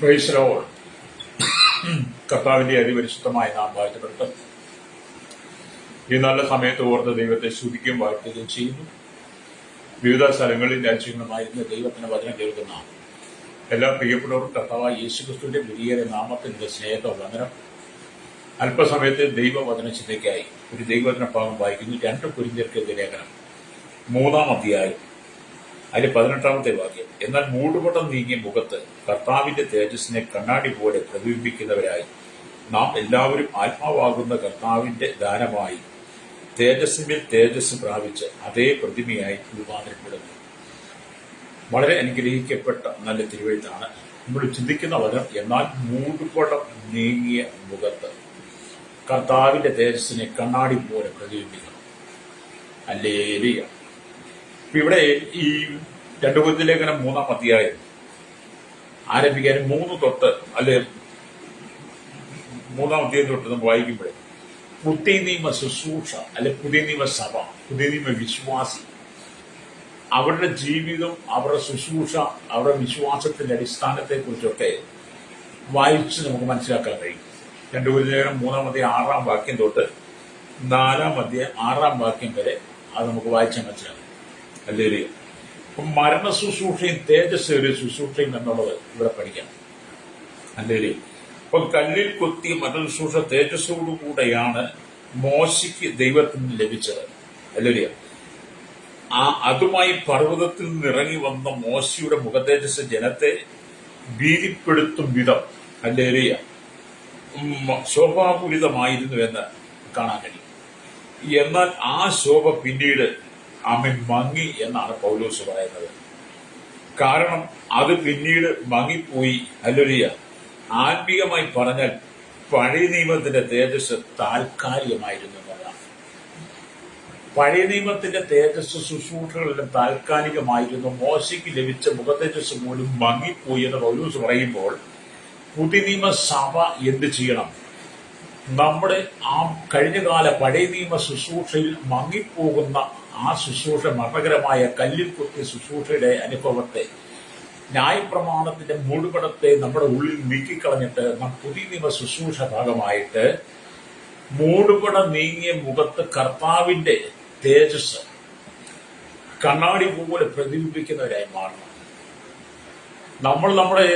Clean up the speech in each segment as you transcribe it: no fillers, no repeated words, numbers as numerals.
Price the Lord. കർത്താവിന്റെ അതിപരിശുദ്ധമായ നാം വാഴ്ത്തപ്പെട്ട് ഈ നല്ല സമയത്ത് ഓർത്ത് ദൈവത്തെ സ്തുതിക്കുകയും വാഴ്ത്തുകയും ചെയ്യുന്നു. വിവിധ സ്ഥലങ്ങളിൽ രാജ്യങ്ങളുമായിരുന്ന ദൈവത്തിന്റെ വചനം കേൾക്കുന്ന എല്ലാ പ്രിയപ്പെട്ടവർക്കും കർത്താവായ യേശുക്രിസ്തുവിന്റെ വലിയ നാമത്തിന്റെ സ്നേഹവന്ദനം. അല്പസമയത്ത് ദൈവവചന ചിന്തയ്ക്കായി ഒരു ദൈവവചന ഭാഗം വായിക്കുന്നു. 2 കൊരിന്ത്യർക്കെതിരെ ലേഖനം 3-ാം അധ്യായം അതിന്റെ 18-ാമത്തെ വാക്യം. എന്നാൽ മൂടുപടം നീങ്ങിയ മുഖത്ത് കർത്താവിന്റെ തേജസ്സിനെ കണ്ണാടി പോലെ പ്രതിബിംബിക്കുന്നവരായി നാം എല്ലാവരും ആത്മാവാകുന്ന കർത്താവിന്റെ ദാനമായി തേജസ്സിന്മേൽ തേജസ് പ്രാപിച്ച് അതേ പ്രതിമയായി രൂപാന്തരപ്പെടുന്നു. വളരെ അനുഗ്രഹിക്കപ്പെട്ട നല്ല തിരുവെഴുത്താണ്. നമ്മൾ ചിന്തിക്കുന്ന വചനം, എന്നാൽ മൂടുപടം നീങ്ങിയ മുഖത്ത് കർത്താവിന്റെ തേജസ്സിനെ കണ്ണാടി പോലെ പ്രതിബിംബിക്കണം. ഹല്ലേലൂയ. ഇവിടെ ഈ 2 കൊരിന്ത്യർ ലേഖനം 3-ാം അധ്യായം ആരംഭിക്കാൻ 3 തൊട്ട് അല്ലെ 3-ാം അധ്യായം തൊട്ട് നമ്മൾ വായിക്കുമ്പോഴേ പുതിയ നിയമ ശുശ്രൂഷ അല്ലെ പുതിയ നിയമ സഭ, പുതിയ നിയമ വിശ്വാസി, അവരുടെ ജീവിതം, അവരുടെ ശുശ്രൂഷ, അവരുടെ വിശ്വാസത്തിന്റെ അടിസ്ഥാനത്തെ കുറിച്ചൊക്കെ വായിച്ച് നമുക്ക് മനസ്സിലാക്കാൻ കഴിയും. 2 കൊരിന്ത്യർ ലേഖനം 3-ാം അധ്യായം 6-ാം വാക്യം തൊട്ട് 4-ാം അധ്യായം 6-ാം വാക്യം വരെ അത് നമുക്ക് വായിച്ചാൽ മനസ്സിലാക്കും. ഹല്ലേലൂയ. അപ്പം മരണ ശുശ്രൂഷയും തേജസ്സേറിയ ശുശ്രൂഷയും എന്നുള്ളത് ഇവിടെ പഠിക്കാം. ഹല്ലേലൂയ. അപ്പം കല്ലിൽ കൊത്തിയ മരണ ശുശ്രൂഷ തേജസ്സോടുകൂടെയാണ് മോശയ്ക്ക് ദൈവത്തിന് ലഭിച്ചത്. ഹല്ലേലൂയ. അതുമായി പർവ്വതത്തിൽ നിന്നിറങ്ങി വന്ന മോശയുടെ മുഖതേജസ് ജനത്തെ ഭീതിപ്പെടുത്തും വിധം ഹല്ലേലൂയ ശോഭാപൂരിതമായിരുന്നു എന്ന് കാണാൻ കഴിയും. എന്നാൽ ആ ശോഭ പിന്നീട് മങ്ങി എന്നാണ് പൗലോസ് പറയുന്നത്. കാരണം അത് പിന്നീട് മങ്ങിപ്പോയി. ഹല്ലേലൂയ. ആത്മീയമായി പറഞ്ഞാൽ പഴയ നിയമത്തിന്റെ തേജസ് താൽക്കാലികമായിരുന്നു എന്നതാണ്. പഴയ നിയമത്തിന്റെ തേജസ് ശുശ്രൂഷകളെല്ലാം താൽക്കാലികമായിരുന്നു. മോശയ്ക്ക് ലഭിച്ച മുഖതേജസ് പോലും മങ്ങിപ്പോയി എന്ന് പൗലോസ് പറയുമ്പോൾ പുതിയ നിയമ സഭ എന്ത് ചെയ്യണം? നമ്മുടെ ആ കഴിഞ്ഞകാല പഴയ നിയമ ശുശ്രൂഷയിൽ മങ്ങിപ്പോകുന്ന ആ ശുശ്രൂഷ, മരണകരമായ കല്ലിൽ കൊത്തിയ ശുശ്രൂഷയുടെ അനുഭവത്തെ, ന്യായപ്രമാണത്തിന്റെ മൂടുപടത്തെ നമ്മുടെ ഉള്ളിൽ നീക്കിക്കളഞ്ഞിട്ട് നാം പുതിയ നിയമ ശുശ്രൂഷ ഭാഗമായിട്ട് മൂടുപടം നീങ്ങിയ മുഖത്ത് കർത്താവിന്റെ തേജസ് കണ്ണാടി പോലെ പ്രതിബിംബിക്കുന്നവരായി മാറണം. നമ്മൾ നമ്മുടെ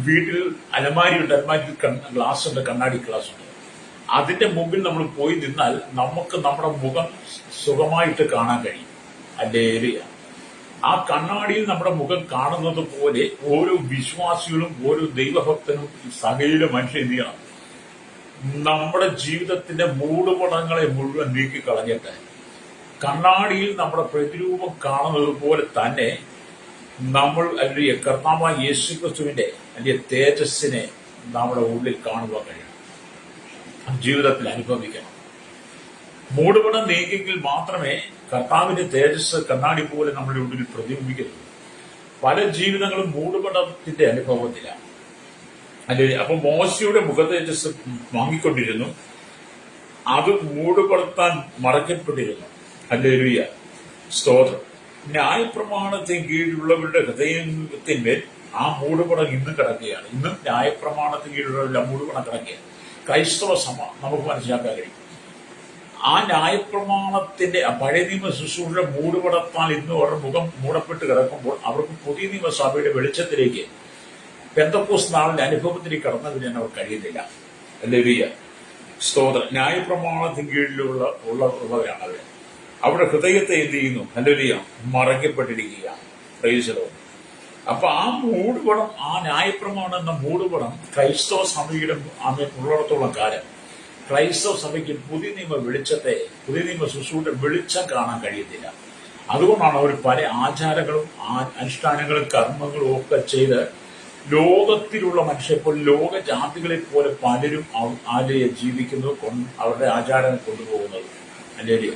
വീട്ടിൽ അലമാരിയുണ്ട്, അലമാരിയിൽ ഗ്ലാസ് ഉണ്ട്, കണ്ണാടി ഗ്ലാസ് ഉണ്ട്. അതിന്റെ മുമ്പിൽ നമ്മൾ പോയി നിന്നാൽ നമുക്ക് നമ്മുടെ മുഖം സുഖമായിട്ട് കാണാൻ കഴിയും. ഹല്ലേലൂയ. ആ കണ്ണാടിയിൽ നമ്മുടെ മുഖം കാണുന്നത് പോലെ ഓരോ വിശ്വാസികളും ഓരോ ദൈവഭക്തനും സകല മനുഷ്യൻ എന്ത് ചെയ്യണം? നമ്മുടെ ജീവിതത്തിന്റെ മൂടുപടങ്ങളെ മുഴുവൻ നീക്കിക്കളഞ്ഞിട്ട് കണ്ണാടിയിൽ നമ്മുടെ പ്രതിരൂപം കാണുന്നത് പോലെ തന്നെ നമ്മൾ അല്ലെങ്കിൽ കർത്താവായ യേശുക്രിസ്തുവിന്റെ അല്ലെങ്കിൽ തേജസ്സിനെ നമ്മുടെ ഉള്ളിൽ കാണുവാൻ കഴിയും, ജീവിതത്തിൽ അനുഭവിക്കണം. മൂടുപടം നീക്കിയെങ്കിൽ മാത്രമേ കർത്താവിന്റെ തേജസ് കണ്ണാടി പോലെ നമ്മുടെ ഉള്ളിൽ പ്രതിബിംബിക്കത്തുള്ളൂ. പല ജീവിതങ്ങളും മൂടുപടത്തിന്റെ അനുഭവത്തിലാണ്. അല്ലെ? അപ്പൊ മോശയുടെ മുഖതേജസ് വാങ്ങിക്കൊണ്ടിരുന്നു, അത് മൂടുപടത്താൻ മറക്കപ്പെട്ടിരുന്നു. ഹല്ലേലൂയ, സ്തോത്രം. ന്യായപ്രമാണത്തിന് കീഴിലുള്ളവരുടെ ഹൃദയത്തിന്മേൽ ആ മൂടുപടം ഇന്നും കിടക്കുകയാണ്. ഇന്നും ന്യായപ്രമാണത്തിന് കീഴിലുള്ള മൂടുപടം കിടക്കുകയാണ്. ക്രൈസ്തവ സഭ നമുക്ക് മനസ്സിലാക്കാൻ കഴിയും. ആ ന്യായപ്രമാണത്തിന്റെ പഴയ നിയമ ശുശ്രൂഷ മൂടുപടത്താൽ ഇന്ന് അവരുടെ മുഖം മൂടപ്പെട്ട് കിടക്കുമ്പോൾ അവർക്ക് പുതിയ നിയമസഭയുടെ വെളിച്ചത്തിലേക്ക്, പെന്തക്കോസ്ത് നാളിന്റെ അനുഭവത്തിലേക്ക് കടന്നു വരാൻ അവർ കഴിയുന്നില്ല. ഹല്ലേലൂയ, സ്തോത്രം. ന്യായപ്രമാണത്തിന് കീഴിലുള്ളവരാണ് അവർ. അവരുടെ ഹൃദയത്തെ എന്ത് ചെയ്യുന്നു? ഹല്ലേലൂയ, മറയ്ക്കപ്പെട്ടിരിക്കുകയാണ്. Praise the Lord. അപ്പൊ ആ മൂടുപടം, ആ ന്യായപ്രമാണം എന്ന മൂടുപടം ക്രൈസ്തവ സഭയുടെ ഉള്ളിടത്തോളം കാലം ക്രൈസ്തവ സഭയ്ക്ക് പുതിയ നിയമ വെളിച്ചത്തെ, പുതിയ നിയമ ശുശ്രൂഷ വെളിച്ചം കാണാൻ കഴിയത്തില്ല. അതുകൊണ്ടാണ് അവർ പല ആചാരങ്ങളും അനുഷ്ഠാനങ്ങളും കർമ്മങ്ങളും ഒക്കെ ചെയ്ത് ലോകത്തിലുള്ള മനുഷ്യപ്പോൾ ലോക ജാതികളെ പോലെ പലരും ആലയെ ജീവിക്കുന്നത്, അവരുടെ ആചാരങ്ങൾ കൊണ്ടുപോകുന്നത്. അല്ലെങ്കിൽ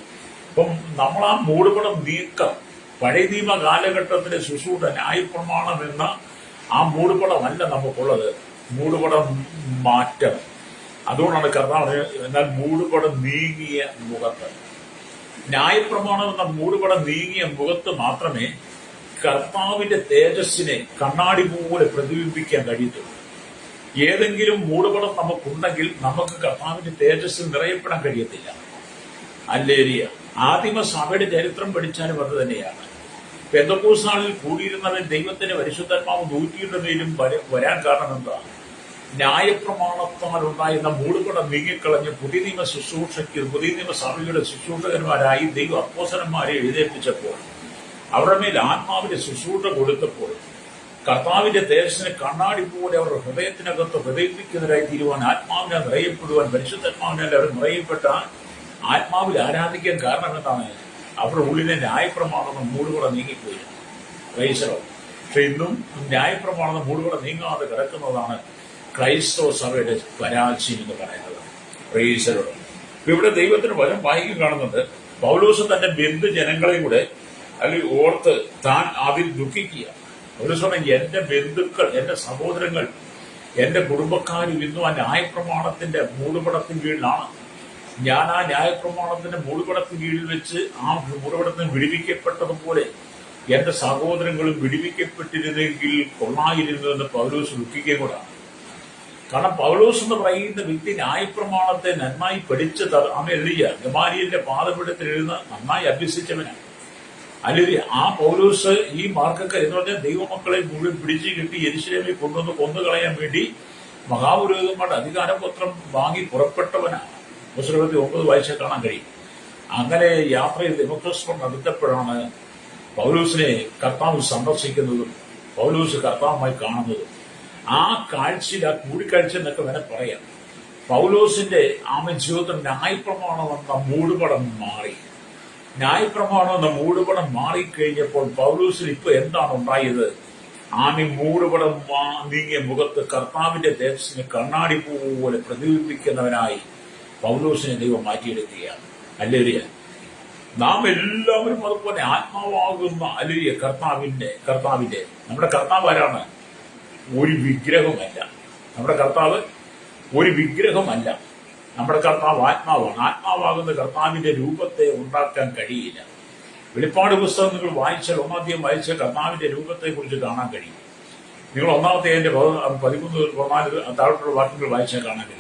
അപ്പം നമ്മൾ ആ മൂടുപടം നീക്കം, പഴയ നിയമ കാലഘട്ടത്തിലെ ശുശ്രൂഷ ന്യായപ്രമാണം എന്ന ആ മൂടുപടമല്ല നമുക്കുള്ളത്, മൂടുപടം മാറ്റം. അതുകൊണ്ടാണ് കർത്താവ് എന്നാൽ മൂടുപടം നീങ്ങിയ മുഖത്ത്, ന്യായപ്രമാണം എന്ന മൂടുപടം നീങ്ങിയ മുഖത്ത് മാത്രമേ കർത്താവിന്റെ തേജസ്സിനെ കണ്ണാടി പോലെ പ്രതിബിംബിക്കാൻ കഴിയത്തുള്ളൂ. ഏതെങ്കിലും മൂടുപടം നമുക്കുണ്ടെങ്കിൽ നമുക്ക് കർത്താവിന്റെ തേജസ്സിൽ നിറയപ്പെടാൻ കഴിയത്തില്ല. ഹല്ലേലൂയ. ആദിമ സഭയുടെ ചരിത്രം പഠിച്ചാലും അത് തന്നെയാണ്. പെന്തക്കോസ്ത് നാളിൽ കൂടിയിരുന്നവൻ ദൈവത്തിന്റെ പരിശുദ്ധാത്മാവ് നൂറ്റിയുടെ മേലും വരാൻ കാരണം എന്താ? ന്യായപ്രമാണത്താൽ ഉണ്ടായിരുന്ന മൂടുപടം നീങ്ങിക്കളഞ്ഞ് പുതിയ നിയമ ശുശ്രൂഷയ്ക്ക് പുതിയ നിയമ സഭയുടെ ശുശ്രൂഷകന്മാരായി ദൈവ അപ്പോസ്തലന്മാരെ എഴുന്നേൽപ്പിച്ചപ്പോൾ, അവരുടെ മേൽ ആത്മാവിന്റെ ശുശ്രൂഷ കൊടുത്തപ്പോൾ, കർത്താവിന്റെ തേജസ്സിനെ കണ്ണാടി പോലെ അവർ ഹൃദയത്തിനകത്ത് ഹൃദയിപ്പിക്കുന്നവരായി തീരുവാൻ, ആത്മാവിനെ നിറയപ്പെടുവാൻ, പരിശുദ്ധാത്മാവിനാൽ അവർ നിറയപ്പെട്ട ആത്മാവിൽ ആരാധിക്കാൻ കാരണം എന്താണ്? അവരുടെ ഉള്ളിലെ ന്യായപ്രമാണം മൂടുപടം നീങ്ങിപ്പോയി. ക്രൈസ്തവർ പക്ഷെ ഇന്നും ന്യായപ്രമാണം മൂടുപടം നീങ്ങാതെ കിടക്കുന്നതാണ് ക്രൈസ്തവ സഭയുടെ പരാജയം എന്ന് പറയുന്നത്. ക്രൈസ്തവർ ഇവിടെ ദൈവത്തിന് വചനം വായിക്കും കാണുന്നുണ്ട്. പൗലോസ് തന്റെ ബന്ധുജനങ്ങളെ കൂടെ അല്ലെങ്കിൽ ഓർത്ത് താൻ അതിൽ ദുഃഖിക്കുക. പൗലോസ് പറഞ്ഞ എന്റെ ബന്ധുക്കൾ, എന്റെ സഹോദരങ്ങൾ, എന്റെ കുടുംബക്കാരും ഇന്നും ആ ന്യായപ്രമാണത്തിന്റെ മൂടുപടത്തിന് കീഴിലാണ്. ഞാൻ ആ ന്യായപ്രമാണത്തിന്റെ മൂടുപടത്തിന് കീഴിൽ വെച്ച് ആ മൂടുപടത്തിന് വിടുവിക്കപ്പെട്ടതുപോലെ എന്റെ സഹോദരങ്ങളും വിടുവിക്കപ്പെട്ടിരുന്നെങ്കിൽ കൊള്ളായിരുന്നു എന്ന് പൗലോസ് ദുഃഖിക്കുകയും കൂടാണ്. കാരണം പൗലോസ് എന്ന് പറയുന്ന വ്യക്തി ന്യായപ്രമാണത്തെ നന്നായി പഠിച്ച് എഴുതിയ ഗമാലിയലിന്റെ പാദപീഠത്തിൽ എഴുതുന്ന നന്നായി അഭ്യസിച്ചവനാണ്. അല്ലെങ്കിൽ ആ പൗലോസ് ഈ മാർക്കക്കാർ എന്ന് പറഞ്ഞാൽ ദൈവമക്കളെ മുഴുവൻ പിടിച്ചു കിട്ടി യെരൂശലേമിൽ കൊണ്ടുവന്ന് കൊന്നുകളയാൻ വേണ്ടി മഹാപുരോഹിതന്മാരുടെ അധികാരപത്രം വാങ്ങി പുറപ്പെട്ടവനാണ്. പുസ്തകത്തിൽ 9 വായിച്ചാൽ കാണാൻ കഴിയും. അങ്ങനെ യാത്രയിൽ ഡെമോക്രസ് നടത്തപ്പോഴാണ് പൗലോസിനെ കർത്താവ് സന്ദർശിക്കുന്നതും പൗലോസ് കർത്താവുമായി കാണുന്നതും. ആ കാഴ്ചയിൽ, ആ കൂടിക്കാഴ്ച എന്നൊക്കെ വേണേൽ പറയാം, പൗലോസിന്റെ ജീവിതത്തിൽ ന്യായപ്രമാണം എന്ന മൂടുപടം മാറി. ന്യായപ്രമാണം എന്ന മൂടുപടം മാറിക്കഴിഞ്ഞപ്പോൾ പൗലോസിന് ഇപ്പൊ എന്താണ് ഉണ്ടായത്? മൂടുപടം നീങ്ങിയ മുഖത്ത് കർത്താവിന്റെ തേജസ്സിനെ കണ്ണാടി പോലെ പ്രതിബിംബിക്കുന്നവനായി പൗലോസിനെ ദൈവം മാറ്റിയെടുക്കുകയാണ്. ഹല്ലേലൂയ. നാം എല്ലാവരും അതുപോലെ ആത്മാവാകുന്ന ഹല്ലേലൂയ കർത്താവിന്റെ നമ്മുടെ കർത്താവ് ആരാണ്? ഒരു വിഗ്രഹമല്ല. നമ്മുടെ കർത്താവ് ഒരു വിഗ്രഹമല്ല. നമ്മുടെ കർത്താവ് ആത്മാവാണ്. ആത്മാവാകുന്ന കർത്താവിന്റെ രൂപത്തെ ഉണ്ടാക്കാൻ കഴിയില്ല. വെളിപ്പാട് പുസ്തകം നിങ്ങൾ വായിച്ചാൽ, 1-ാം അധ്യായം വായിച്ചാൽ കർത്താവിന്റെ രൂപത്തെ കുറിച്ച് കാണാൻ കഴിയും. നിങ്ങൾ 1-ാം അധ്യായത്തിന്റെ 13-14 താഴോട്ടുള്ള വാക്യങ്ങൾ വായിച്ചാൽ കാണാൻ കഴിയും.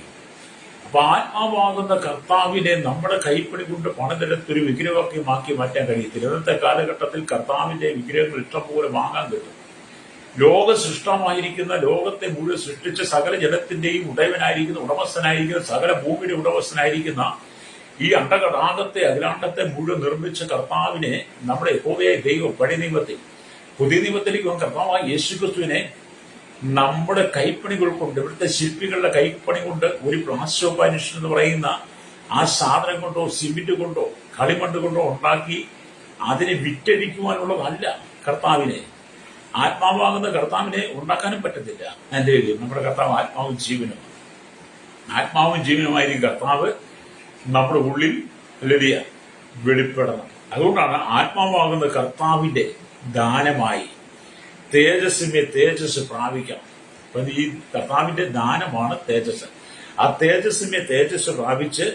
അപ്പൊ ആത്മാവാകുന്ന കർത്താവിനെ നമ്മുടെ കൈപ്പണി കൊണ്ട് പണിതെടുത്തൊരു വിഗ്രഹമൊക്കെ മാറ്റാൻ കഴിയത്തില്ല. ഇന്നത്തെ കാലഘട്ടത്തിൽ കർത്താവിന്റെ വിഗ്രഹങ്ങൾ ഇഷ്ടംപോലെ വാങ്ങാൻ കിട്ടും. ലോക സൃഷ്ടമായിരിക്കുന്ന, ലോകത്തെ മുഴുവൻ സൃഷ്ടിച്ച സകല ജലത്തിന്റെയും ഉടമസ്ഥനായിരിക്കുന്ന, സകല ഭൂമിയുടെ ഉടമസ്ഥനായിരിക്കുന്ന ഈ അണ്ടകടാകത്തെ, അഖിലാണ്ടത്തെ മുഴുവൻ നിർമ്മിച്ച കർത്താവിനെ നമ്മുടെ യഹോവയായ ദൈവം പഴയ നിയമത്തിൽ, പുതിയ നിയമത്തിലേക്ക് കർത്താവായ യേശുക്രിസ്തുവിനെ നമ്മുടെ കൈപ്പണികൾ കൊണ്ട്, ഇവിടുത്തെ ശില്പികളുടെ കൈപ്പണി കൊണ്ട്, ഒരു പ്ലാസ്റ്റോപാനിഷൻ എന്ന് പറയുന്ന ആ സാധനം കൊണ്ടോ സിമെന്റ് കൊണ്ടോ കളിമണ്ണ് കൊണ്ടോ ഉണ്ടാക്കി അതിനെ വിറ്റഴിക്കുവാനുള്ളതല്ല കർത്താവിനെ. ആത്മാവാകുന്ന കർത്താവിനെ ഉണ്ടാക്കാനും പറ്റത്തില്ല. എന്റെ നമ്മുടെ കർത്താവ് ആത്മാവും ജീവനുമാണ്. ആത്മാവും ജീവനുമായിരിക്കും കർത്താവ് നമ്മുടെ ഉള്ളിൽ വെളിപ്പെടണം. അതുകൊണ്ടാണ് ആത്മാവാകുന്ന കർത്താവിന്റെ ദാനമായി തേജസ് പ്രാപിക്കണം. അപ്പൊ ഈ കർത്താവിന്റെ ദാനമാണ് തേജസ്. ആ തേജസ് പ്രാപിച്ച്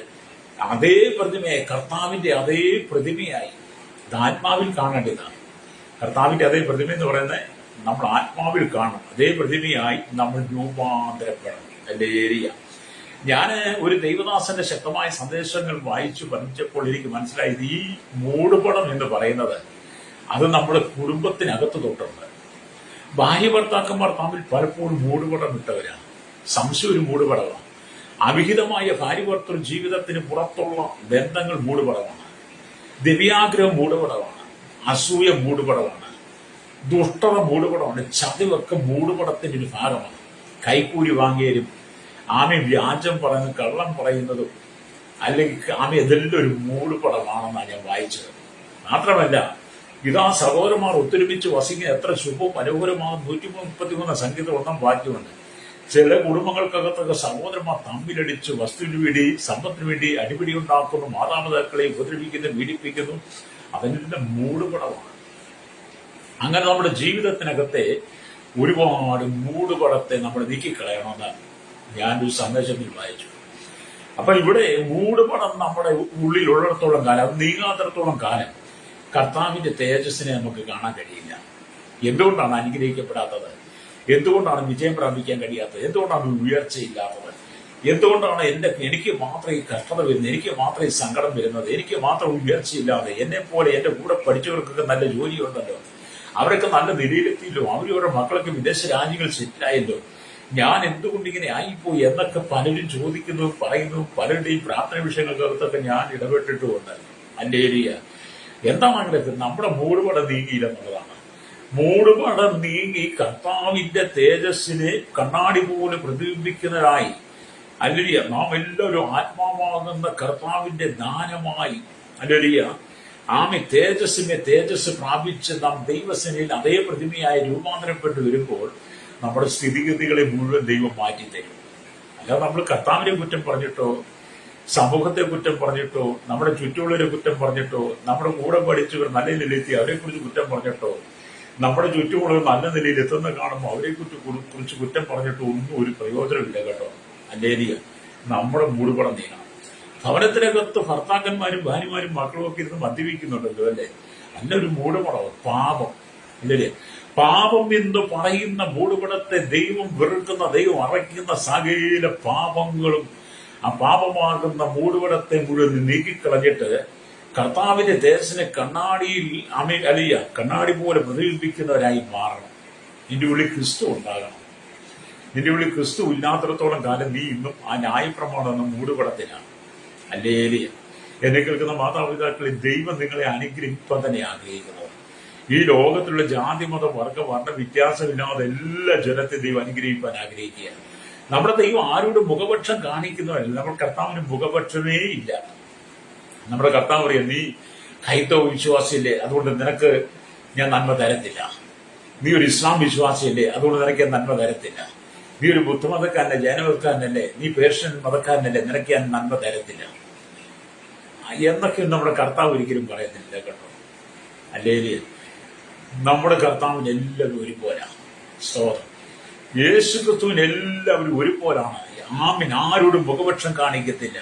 അതേ പ്രതിമയെ, കർത്താവിന്റെ അതേ പ്രതിമയായി ആത്മാവിൽ കാണേണ്ടതാണ്. കർത്താവിന്റെ അതേ പ്രതിമ എന്ന് പറയുന്നത് നമ്മൾ ആത്മാവിൽ കാണണം. അതേ പ്രതിമയായി നമ്മൾ രൂപാന്തരപ്പെടണം. ഹല്ലേലൂയ. ഞാൻ ഒരു ദൈവദാസന്റെ ശക്തമായ സന്ദേശങ്ങൾ വായിച്ചു പഠിച്ചപ്പോൾ എനിക്ക് മനസ്സിലായത് ഈ മൂടുപടം എന്ന് പറയുന്നത് അത് നമ്മുടെ കുടുംബത്തിനകത്ത് തൊട്ടുണ്ട്. ഭാര്യഭർത്താക്കന്മാർ തമ്മിൽ പലപ്പോഴും മൂടുപടം ഇട്ടവരാണ്. സംശയം ഒരു മൂടുപടമാണ്. അവിഹിതമായ ഭാര്യഭർത്തൃ ജീവിതത്തിന് പുറത്തുള്ള ബന്ധങ്ങൾ മൂടുപടമാണ്. ദിവ്യാഗ്രഹം മൂടുപടമാണ്. അസൂയ മൂടുപടമാണ്. ദുഷ്ടത മൂടുപടമാണ്. ചതിവൊക്കെ മൂടുപടത്തിന്റെ ഒരു ഭാഗമാണ്. കൈക്കൂലി വാങ്ങിയരും വ്യാജം പറഞ്ഞ് കള്ളം പറയുന്നതും അല്ലെങ്കിൽ ഇതെല്ലാം ഒരു മൂടുപടമാണെന്നാണ് ഞാൻ വായിച്ചത്. മാത്രമല്ല, ഇതാ സഹോദരന്മാർ ഒത്തൊരുമിച്ച് വസിക്കുന്ന എത്ര ശുഭവും മനോഹരമാകും. 133 സംഗീതം 1-ാം വാക്യമുണ്ട്. ചില കുടുംബങ്ങൾക്കകത്തൊക്കെ സഹോദരന്മാർ തമ്മിലടിച്ച് വസ്തുവിന് വേണ്ടി, സമ്പത്തിന് വേണ്ടി അടിപിടി ഉണ്ടാക്കുന്നു, മാതാപിതാക്കളെ ഉപദ്രവിക്കുന്നു, പീഡിപ്പിക്കുന്നു. അതിന്റെ മൂടുപടമാണ്. അങ്ങനെ നമ്മുടെ ജീവിതത്തിനകത്തെ ഒരുപാട് മൂടുപടത്തെ നമ്മൾ നീക്കിക്കളയണമെന്ന് ഞാനൊരു സന്ദേശത്തിൽ വായിച്ചു. അപ്പൊ ഇവിടെ മൂടുപടം നമ്മുടെ ഉള്ളിലുള്ളിടത്തോളം കാലം, അത് നീങ്ങാത്തിടത്തോളം കാലം കർത്താവിന്റെ തേജസ്സിനെ നമുക്ക് കാണാൻ കഴിയില്ല. എന്തുകൊണ്ടാണ് അനുഗ്രഹിക്കപ്പെടാത്തത്? എന്തുകൊണ്ടാണ് വിജയം പ്രാപിക്കാൻ കഴിയാത്തത്? എന്തുകൊണ്ടാണ് ഉയർച്ചയില്ലാത്തത്? എന്തുകൊണ്ടാണ് എനിക്ക് മാത്രം ഈ കഷ്ടത വരുന്നത്? എനിക്ക് മാത്രം ഈ സങ്കടം വരുന്നത്? എനിക്ക് മാത്രം ഉയർച്ചയില്ലാതെ? എന്നെ പോലെ എന്റെ കൂടെ പഠിച്ചവർക്കൊക്കെ നല്ല ജോലിയുണ്ടല്ലോ, അവരൊക്കെ നല്ല നിലയിലെത്തിയല്ലോ, അവരവരുടെ മക്കളൊക്കെ വിദേശ രാജ്യങ്ങൾ സെറ്റിലായല്ലോ, ഞാൻ എന്തുകൊണ്ട് ഇങ്ങനെ ആയിപ്പോയി എന്നൊക്കെ പലരും ചോദിക്കുന്നതും പറയുന്നതും പലരുടെയും പ്രാർത്ഥന വിഷയങ്ങൾക്കകത്തൊക്കെ ഞാൻ ഇടപെട്ടിട്ടുമുണ്ട്. അല്ലേലിയ. എന്താണെങ്കിലും നമ്മുടെ മൂടുപടം നീങ്ങിയില്ലെന്നുള്ളതാണ്. മൂടുപടം നീങ്ങി കർത്താവിന്റെ തേജസ്സിനെ കണ്ണാടി പോലെ പ്രതിബിംബിക്കുന്നതായി, അല്ലേലിയ, നാം എല്ലാവരും ആത്മാവാകുന്ന കർത്താവിന്റെ ദാനമായി, അല്ലേലിയ, തേജസ് പ്രാപിച്ച് നാം ദൈവസേനയിൽ അതേ പ്രതിമയായി രൂപാന്തരപ്പെട്ട് വരുമ്പോൾ നമ്മുടെ സ്ഥിതിഗതികളെ മുഴുവൻ ദൈവം മാറ്റിത്തരും. അല്ലാതെ നമ്മൾ കർത്താവിനെ കുറ്റം പറഞ്ഞിട്ടോ, സമൂഹത്തെ കുറ്റം പറഞ്ഞിട്ടോ, നമ്മുടെ ചുറ്റുമുള്ളവരെ കുറ്റം പറഞ്ഞിട്ടോ, നമ്മുടെ കൂടെ പഠിച്ചവർ നല്ല നിലയിലെത്തി അവരെ കുറിച്ച് കുറ്റം പറഞ്ഞിട്ടോ, നമ്മുടെ ചുറ്റുമുള്ളവർ നല്ല നിലയിൽ എത്തുന്ന കാണുമ്പോൾ അവരെ കുറിച്ച് കുറ്റം പറഞ്ഞിട്ടോ ഒന്നും ഒരു പ്രയോജനമില്ല കേട്ടോ. അല്ലേലിയ. നമ്മുടെ മൂടുപടം നീങ്ങണം. ഭവനത്തിനകത്ത് ഭർത്താക്കന്മാരും ഭാര്യമാരും മക്കളും ഒക്കെ ഇരുന്ന് മദ്യപിക്കുന്നുണ്ടല്ലോ, അല്ലേ? നല്ലൊരു മൂടുപടം പാപം, അല്ലേ? പാപം എന്ന് പറയുന്ന മൂടുപടത്തെ ദൈവം വെറുക്കുന്ന, ദൈവം അറയ്ക്കുന്ന സകല പാപങ്ങളും ആ പാപമാകുന്ന മൂടുപടത്തെ മുഴുവൻ നീക്കിക്കളഞ്ഞിട്ട് കർത്താവിന്റെ തേജസ്സിനെ കണ്ണാടി പോലെ പ്രതിബിംബിക്കുന്നവരായി മാറണം. നിന്റെ ഉള്ളിൽ ക്രിസ്തു ഉണ്ടാകണം. നിന്റെ ഉള്ളിൽ ക്രിസ്തു ഇല്ലാത്തിടത്തോളം കാലം നീ ഇന്നും ആ ന്യായപ്രമാണം എന്ന മൂടുപടത്തിലാണ്. അല്ലേലിയ. എന്നെ കേൾക്കുന്ന മാതാപിതാക്കളെ, ദൈവം നിങ്ങളെ അനുഗ്രഹിക്കാൻ തന്നെ ആഗ്രഹിക്കുന്നത്. ഈ ലോകത്തിലുള്ള ജാതി മത വർഗ വർണ്ണ വ്യത്യാസമില്ലാതെ എല്ലാ ജനത്തെ ദൈവം അനുഗ്രഹിക്കാൻ ആഗ്രഹിക്കുകയാണ്. നമ്മുടെ ദൈവം ആരോടും മുഖപക്ഷം കാണിക്കുന്നവരല്ല. നമ്മുടെ കർത്താവിന് മുഖപക്ഷമേ ഇല്ല. നമ്മുടെ കർത്താവ് പറയാം, നീ ഹൈന്ദവ വിശ്വാസിയല്ലേ, അതുകൊണ്ട് നിനക്ക് ഞാൻ നന്മ തരത്തില്ല. നീ ഒരു ഇസ്ലാം വിശ്വാസിയല്ലേ, അതുകൊണ്ട് നിനക്ക് ഞാൻ നന്മ തരത്തില്ല. നീ ഒരു ബുദ്ധമതക്കാരനല്ലേ, ജൈനമതക്കാരനല്ലേ, നീ പേർഷ്യൻ മതക്കാരനല്ലേ, നിനക്ക് ഞാൻ നന്മ തരത്തില്ല എന്നൊക്കെ നമ്മുടെ കർത്താവ് ഒരിക്കലും പറയുന്നില്ല കേട്ടോ. അല്ലേല് നമ്മുടെ കർത്താവിന് എല്ലാവരും ഒരുപോലാണ്. സ്തോത്രം. യേശു ക്രിസ്തുവിന് എല്ലാവരും ഒരുപോലാണ്. ആരോടും മുഖപക്ഷം കാണിക്കത്തില്ല.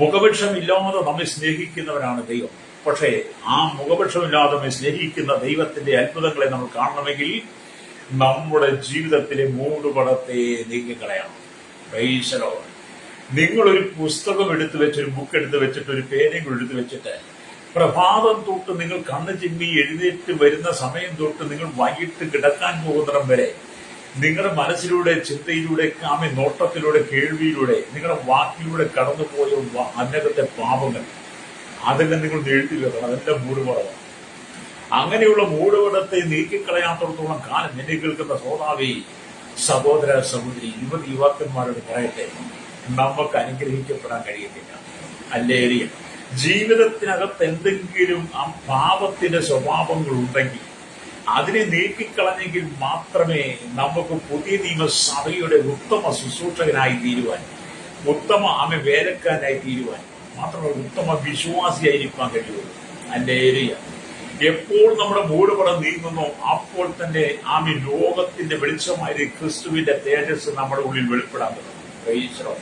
മുഖപക്ഷമില്ലാതെ നമ്മെ സ്നേഹിക്കുന്നവരാണ് ദൈവം. പക്ഷേ ആ മുഖപക്ഷമില്ലാതെ നമ്മെ സ്നേഹിക്കുന്ന ദൈവത്തിന്റെ അത്ഭുതങ്ങളെ നമ്മൾ കാണണമെങ്കിൽ നമ്മുടെ ജീവിതത്തിലെ മൂടുപടത്തെ നീക്കിക്കളയണം. Praise the Lord. നിങ്ങളൊരു പുസ്തകം എടുത്തു വെച്ച്, ഒരു ബുക്ക് എടുത്ത് വെച്ചിട്ട്, ഒരു പേനയും എടുത്തു വെച്ചിട്ട് പ്രഭാതം തൊട്ട് നിങ്ങൾ കണ്ണ് ചിമ്മി എഴുന്നേറ്റ് വരുന്ന സമയം തൊട്ട് നിങ്ങൾ വൈകിട്ട് കിടക്കാൻ പോകുന്നിടം വരെ നിങ്ങളുടെ മനസ്സിലൂടെ, ചിന്തയിലൂടെ, നോട്ടത്തിലൂടെ, കേൾവിയിലൂടെ, നിങ്ങളുടെ വാക്കിലൂടെ കടന്നുപോയ അന്നകത്തെ പാപങ്ങൾ അതെല്ലാം നിങ്ങൾ എഴുതി വെക്കണം. അതെല്ലാം മൂടുപടമാണ്. അങ്ങനെയുള്ള മൂടുപടത്തെ നീക്കിക്കളയാത്തോടത്തോളം കാലം എന്നെ കേൾക്കുന്ന ശ്രോതാവേ, സഹോദര സഹോദരി, യുവാക്കന്മാരോട് പറയട്ടെ, നമുക്ക് അനുഗ്രഹിക്കപ്പെടാൻ കഴിയത്തില്ല. അല്ലേറിയ. ജീവിതത്തിനകത്ത് എന്തെങ്കിലും ആ പാപത്തിന്റെ സ്വഭാവങ്ങൾ ഉണ്ടെങ്കിൽ അതിനെ നീക്കിക്കളഞ്ഞെങ്കിൽ മാത്രമേ നമുക്ക് പുതിയ നിയമസഭയുടെ ഉത്തമ ശുശ്രൂഷകനായി തീരുവാൻ, ഉത്തമ വേലക്കാരനായി തീരുവാൻ, മാത്രമല്ല ഉത്തമ വിശ്വാസിയായിരിക്കാൻ കഴിയുള്ളൂ. അല്ലേറിയ. എപ്പോൾ നമ്മുടെ മൂടുപടം നീങ്ങുന്നോ അപ്പോൾ തന്നെ ലോകത്തിന്റെ വെളിച്ചമായ ക്രിസ്തുവിന്റെ തേജസ് നമ്മുടെ ഉള്ളിൽ വെളിപ്പെടാൻ തുടങ്ങും.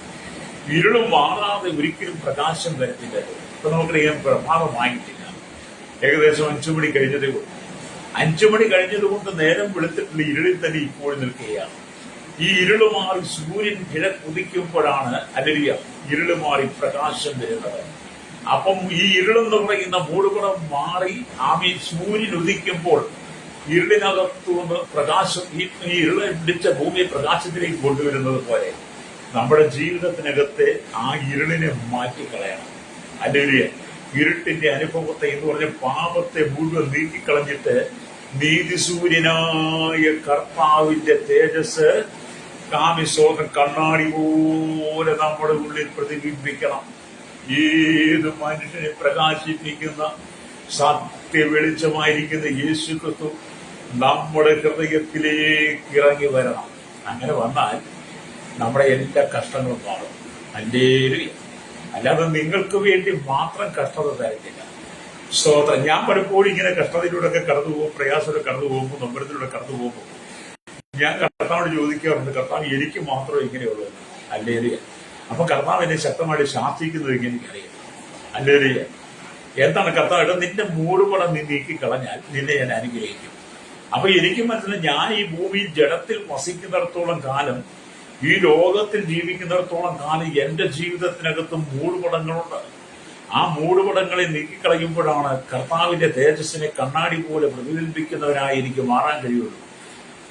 ഇരുളും മാറാതെ ഒരിക്കലും പ്രകാശം വരത്തില്ല. ഇപ്പൊ നമുക്കറിയാം, പ്രഭാതമായിട്ടില്ല. ഏകദേശം 5 മണി കഴിഞ്ഞതേ ഉള്ളൂ. 5 മണി കഴിഞ്ഞതുകൊണ്ട് നേരം വെളുത്തിട്ടുള്ള ഇരുളിൽ തന്നെ ഇപ്പോൾ നിൽക്കുകയാണ്. ഈ ഇരുള് മാറി സൂര്യൻ കിഴക്കുതിക്കുമ്പോഴാണ് അല്ലേലൂയ ഇരുള് മാറി പ്രകാശം വരുന്നത്. അപ്പം ഈ ഇരുളെന്ന് പറയുന്ന മൂടുപടം മാറി സൂര്യൻ ഉദിക്കുമ്പോൾ ഇരുളിനകത്തുനിന്ന് പ്രകാശം, ഈ ഇരുളെ പിടിച്ച ഭൂമിയെ പ്രകാശത്തിലേക്ക് കൊണ്ടുവരുന്നത് പോലെ നമ്മുടെ ജീവിതത്തിനകത്തെ ആ ഇരുളിനെ മാറ്റിക്കളയണം. അല്ലേലൂയ. ഇരുട്ടിന്റെ അനുഭവത്തെ എന്ന് പറഞ്ഞ പാപത്തെ മുഴുവൻ നീക്കിക്കളഞ്ഞിട്ട് നീതിസൂര്യനായ കർത്താവിന്റെ തേജസ് കാമിശോധം കണ്ണാടി പോലെ നമ്മുടെ ഉള്ളിൽ പ്രതിബിംബിക്കണം. ഏത് മനുഷ്യനെ പ്രകാശിപ്പിക്കുന്ന സത്യ വെളിച്ചമായിരിക്കുന്ന യേശു ക്രിസ്തു നമ്മുടെ ഹൃദയത്തിലേക്ക് ഇറങ്ങി വരണം. അങ്ങനെ വന്നാൽ നമ്മുടെ എല്ലാ കഷ്ടങ്ങളും മാറും. അല്ലേലൂയ. അല്ലാതെ നിങ്ങൾക്ക് വേണ്ടി മാത്രം കഷ്ടത തരത്തില്ല. സ്തോത്രം. ഞാൻ പലപ്പോഴും ഇങ്ങനെ കഷ്ടതയിലൂടെ ഒക്കെ കടന്നു പോകും, പ്രയാസത്തിലൂടെ കടന്നു പോകുമ്പോൾ, നമ്പരത്തിലൂടെ കടന്നു പോകുമ്പോൾ ഞാൻ കർത്താവോട് ചോദിക്കാറുണ്ട്, കർത്താവ് എനിക്ക് മാത്രമേ ഇങ്ങനെയുള്ളൂ. അല്ലേലൂയ. അപ്പൊ കർത്താവ് എന്നെ ശക്തമായിട്ട് ശാസിക്കുന്നത് ഇങ്ങനെ എനിക്കറിയാം. അല്ലേലൂയ. എന്താണ് കർത്താവ്? നിന്റെ മൂടുപടം നീ നീക്കിക്കളഞ്ഞാൽ നിന്നെ ഞാൻ അനുഗ്രഹിക്കും. അപ്പൊ എനിക്ക് മനസ്സിലായി, ഞാൻ ഈ ഭൂമിയിൽ ജഡത്തിൽ വസിക്കുന്നിടത്തോളം കാലം, ഈ ലോകത്തിൽ ജീവിക്കുന്നിടത്തോളം കാലം എന്റെ ജീവിതത്തിനകത്ത് മൂടുപടങ്ങളുണ്ട്. ആ മൂടുപടങ്ങളെ നീക്കിക്കളയുമ്പോഴാണ് കർത്താവിന്റെ തേജസ്സിനെ കണ്ണാടി പോലെ പ്രതിബിംബിക്കുന്നവനായി എനിക്ക് മാറാൻ കഴിയുള്ളൂ.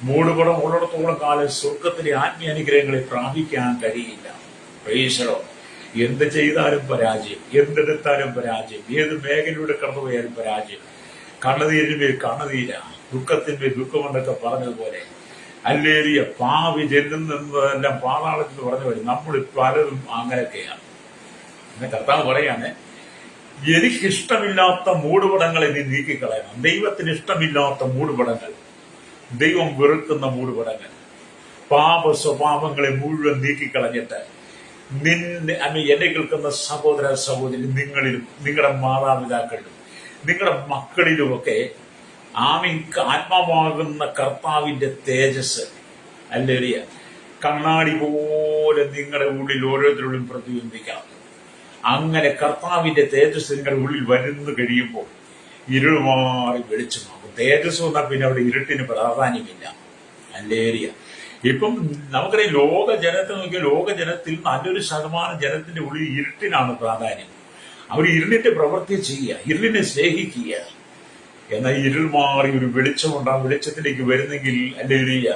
മൂടുപടം ഉള്ളിടത്തോളം കാലം സ്വർഗത്തിലെ ആത്മീയ അനുഗ്രഹങ്ങളെ പ്രാപിക്കാൻ കഴിയില്ല. പ്രൈസലോ. എന്ത് ചെയ്താലും പരാജയം, എന്തെടുത്താലും പരാജയം, ഏത് മേഖലയുടെ കടന്നുപോയാലും പരാജയം. കണ്ണുനീരിന്മേൽ കണ്ണുനീര, ദുഃഖത്തിന്മേൽ ദുഃഖമെന്നൊക്കെ പറഞ്ഞതുപോലെ, അല്ലേലിയ, പാവി ചെല്ലുന്നതെല്ലാം പാതാളത്തിൽ പറഞ്ഞു വരും. നമ്മൾ പലതും അങ്ങനെയൊക്കെയാണ്. കർത്താവ് പറയാണ്, എനിക്കിഷ്ടമില്ലാത്ത മൂടുപടങ്ങളെ നീ നീക്കിക്കളയണം. ദൈവത്തിന് ഇഷ്ടമില്ലാത്ത മൂടുപടങ്ങൾ, ദൈവം വെറുക്കുന്ന മൂടുപടങ്ങൾ, പാപ സ്വഭാവങ്ങളെ മുഴുവൻ നീക്കിക്കളഞ്ഞിട്ട് എന്നെ കേൾക്കുന്ന സഹോദര സഹോദരി, നിങ്ങളിലും നിങ്ങളുടെ മാതാപിതാക്കളിലും നിങ്ങളുടെ മക്കളിലുമൊക്കെ ആത്മാവാകുന്ന കർത്താവിന്റെ തേജസ്, അല്ലേലിയ, കണ്ണാടി പോലെ നിങ്ങളുടെ ഉള്ളിൽ ഓരോരുത്തരുള്ളിൽ പ്രതിബിംബിക്കാം. അങ്ങനെ കർത്താവിന്റെ തേജസ് നിങ്ങളുടെ ഉള്ളിൽ വരുന്നു കഴിയുമ്പോൾ ഇരുൾ മാറി വെളിച്ചമാകും. തേജസ് വന്നാൽ പിന്നെ അവിടെ ഇരുട്ടിന് പ്രാധാന്യമില്ല. അല്ലേലിയ. ഇപ്പം നമുക്കറിയാം, ലോക ജനത്തെ നോക്കിയാൽ ലോക ജനത്തിൽ നല്ലൊരു ശതമാനം ജനത്തിന്റെ ഉള്ളിൽ ഇരുട്ടിനാണ് പ്രാധാന്യം. അവർ ഇരുളിന്റെ പ്രവൃത്തി ചെയ്യുക, ഇരുളിനെ സ്നേഹിക്കുക. എന്നാൽ ഇരുൾ മാറി ഒരു വെളിച്ചമുണ്ട്. ആ വെളിച്ചത്തിലേക്ക് വരുന്നെങ്കിൽ, അല്ലേലിയ,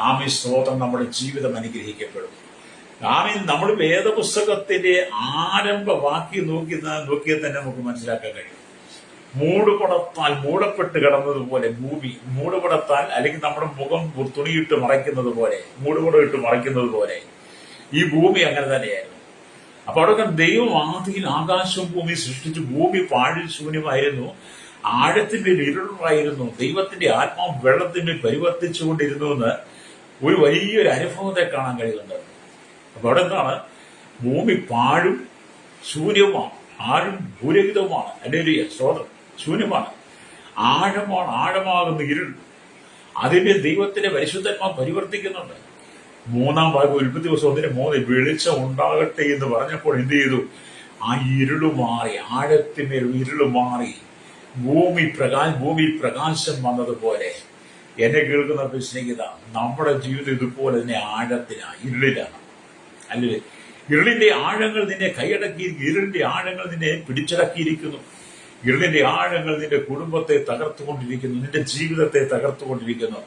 ആമീൻ, സ്തോത്രം, നമ്മുടെ ജീവിതം അനുഗ്രഹിക്കപ്പെടും. ആമീൻ. നമ്മൾ വേദപുസ്തകത്തിന്റെ ആരംഭ വാക്യം നോക്കിയാൽ തന്നെ നമുക്ക് മനസ്സിലാക്കാൻ കഴിയും. മൂടുപടത്താൽ മൂടപ്പെട്ട് കിടന്നതുപോലെ ഭൂമി, മൂടുപടത്താൽ, അല്ലെങ്കിൽ നമ്മുടെ മുഖം തുണിയിട്ട് മറയ്ക്കുന്നത് പോലെ, മൂടുപടം ഇട്ട് മറയ്ക്കുന്നത് പോലെ ഈ ഭൂമി അങ്ങനെ തന്നെയായിരുന്നു. അപ്പൊ അവിടെ ദൈവം ആദിയിൽ ആകാശവും ഭൂമി സൃഷ്ടിച്ചു. ഭൂമി പാഴിൽ ശൂന്യമായിരുന്നു, ആഴത്തിന്മേൽ ഇരുളായിരുന്നു. ദൈവത്തിന്റെ ആത്മാവ് വെള്ളത്തിന്മേൽ പരിവർത്തിച്ചുകൊണ്ടിരുന്നു എന്ന് ഒരു വലിയൊരു അനുഭവത്തെ കാണാൻ കഴിയുന്നുണ്ട്. അപ്പൊ അവിടെ എന്താണ്? ഭൂമി പാഴും ശൂന്യവുമാണ്, ആഴും ഭൂരഹിതവുമാണ്. അല്ലേലൂയ, സ്തോത്രം. ശൂന്യമാണ്, ആഴമാണ്, ആഴമാകുന്ന ഇരുൾ. അതിന്റെ ദൈവത്തിന്റെ പരിശുദ്ധാത്മാവ് പരിവർത്തിക്കുന്നുണ്ട്. മൂന്നാം ഭാഗം ഉൽപ്പത്തി ദിവസം 1:3 വെളിച്ചം ഉണ്ടാകട്ടെ എന്ന് പറഞ്ഞപ്പോൾ എന്ത് ചെയ്തു? ആ ഇരുള് മാറി, ആഴത്തിന്മേൽ ഇരുള് മാറി, ഭൂമിയിൽ പ്രകാശം വന്നതുപോലെ. എന്നെ കേൾക്കുന്ന സ്നേഹിത, നമ്മുടെ ജീവിതം ഇതുപോലെ തന്നെ ആഴത്തിലാണ്, ഇരുളിലാണ്. അല്ലേ? ഇരുളിന്റെ ആഴങ്ങൾ നിന്നെ കൈയടക്കി, ഇരുളിന്റെ ആഴങ്ങൾ നിന്നെ പിടിച്ചടക്കിയിരിക്കുന്നു. ഇരുളിന്റെ ആഴങ്ങൾ നിന്റെ കുടുംബത്തെ തകർത്തുകൊണ്ടിരിക്കുന്നു, നിന്റെ ജീവിതത്തെ തകർത്തുകൊണ്ടിരിക്കുന്നു.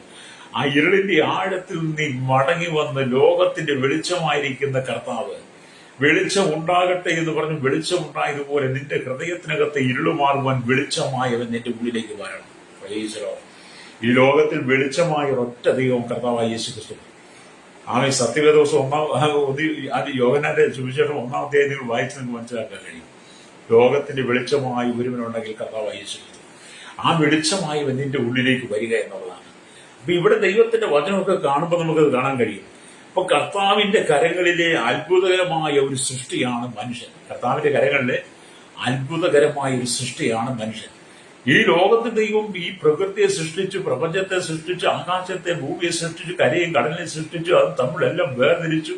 ആ ഇരുളിന്റെ ആഴത്തിൽ നീ മടങ്ങി വന്ന് ലോകത്തിന്റെ വെളിച്ചമായിരിക്കുന്ന കർത്താവ്, വെളിച്ചം ഉണ്ടാകട്ടെ എന്ന് പറഞ്ഞ് വെളിച്ചം ഉണ്ടായതുപോലെ നിന്റെ ഹൃദയത്തിനകത്ത് ഇരുള് മാറുവാൻ വെളിച്ചമായവൻ നിന്റെ ഉള്ളിലേക്ക് വരണം. Price the Lord. ഈ ലോകത്തിൽ വെളിച്ചമായ ഒറ്റ ദൈവം കർത്താവായ യേശു ക്രിസ്തു. ആമേൻ. സത്യവേദോസം യോഹന്നാന്റെ സുവിശേഷം 1-ാം അധ്യായം നിങ്ങൾ വായിച്ച് നിങ്ങൾക്ക് മനസ്സിലാക്കാൻ കഴിയും. ലോകത്തിന്റെ വെളിച്ചമായി ഒരുവനുണ്ടെങ്കിൽ കർത്താവായ യേശു ക്രിസ്തു. ആ വെളിച്ചമായി നിന്റെ ഉള്ളിലേക്ക് വരിക എന്നുള്ളതാണ്. അപ്പൊ ഇവിടെ ദൈവത്തിന്റെ വചനമൊക്കെ കാണുമ്പോൾ നമുക്കത് കാണാൻ കഴിയും. അപ്പൊ കർത്താവിന്റെ കരങ്ങളിലെ അത്ഭുതകരമായ ഒരു സൃഷ്ടിയാണ് മനുഷ്യൻ. കർത്താവിന്റെ കരങ്ങളിലെ അത്ഭുതകരമായ ഒരു സൃഷ്ടിയാണ് മനുഷ്യൻ. ഈ ലോകത്തെ ദൈവം ഈ പ്രകൃതിയെ സൃഷ്ടിച്ചു, പ്രപഞ്ചത്തെ സൃഷ്ടിച്ചു, ആകാശത്തെ, ഭൂമിയെ സൃഷ്ടിച്ചു, കരയും കടലിനെ സൃഷ്ടിച്ചു, അത് തമ്മിലെല്ലാം വേർതിരിച്ചു.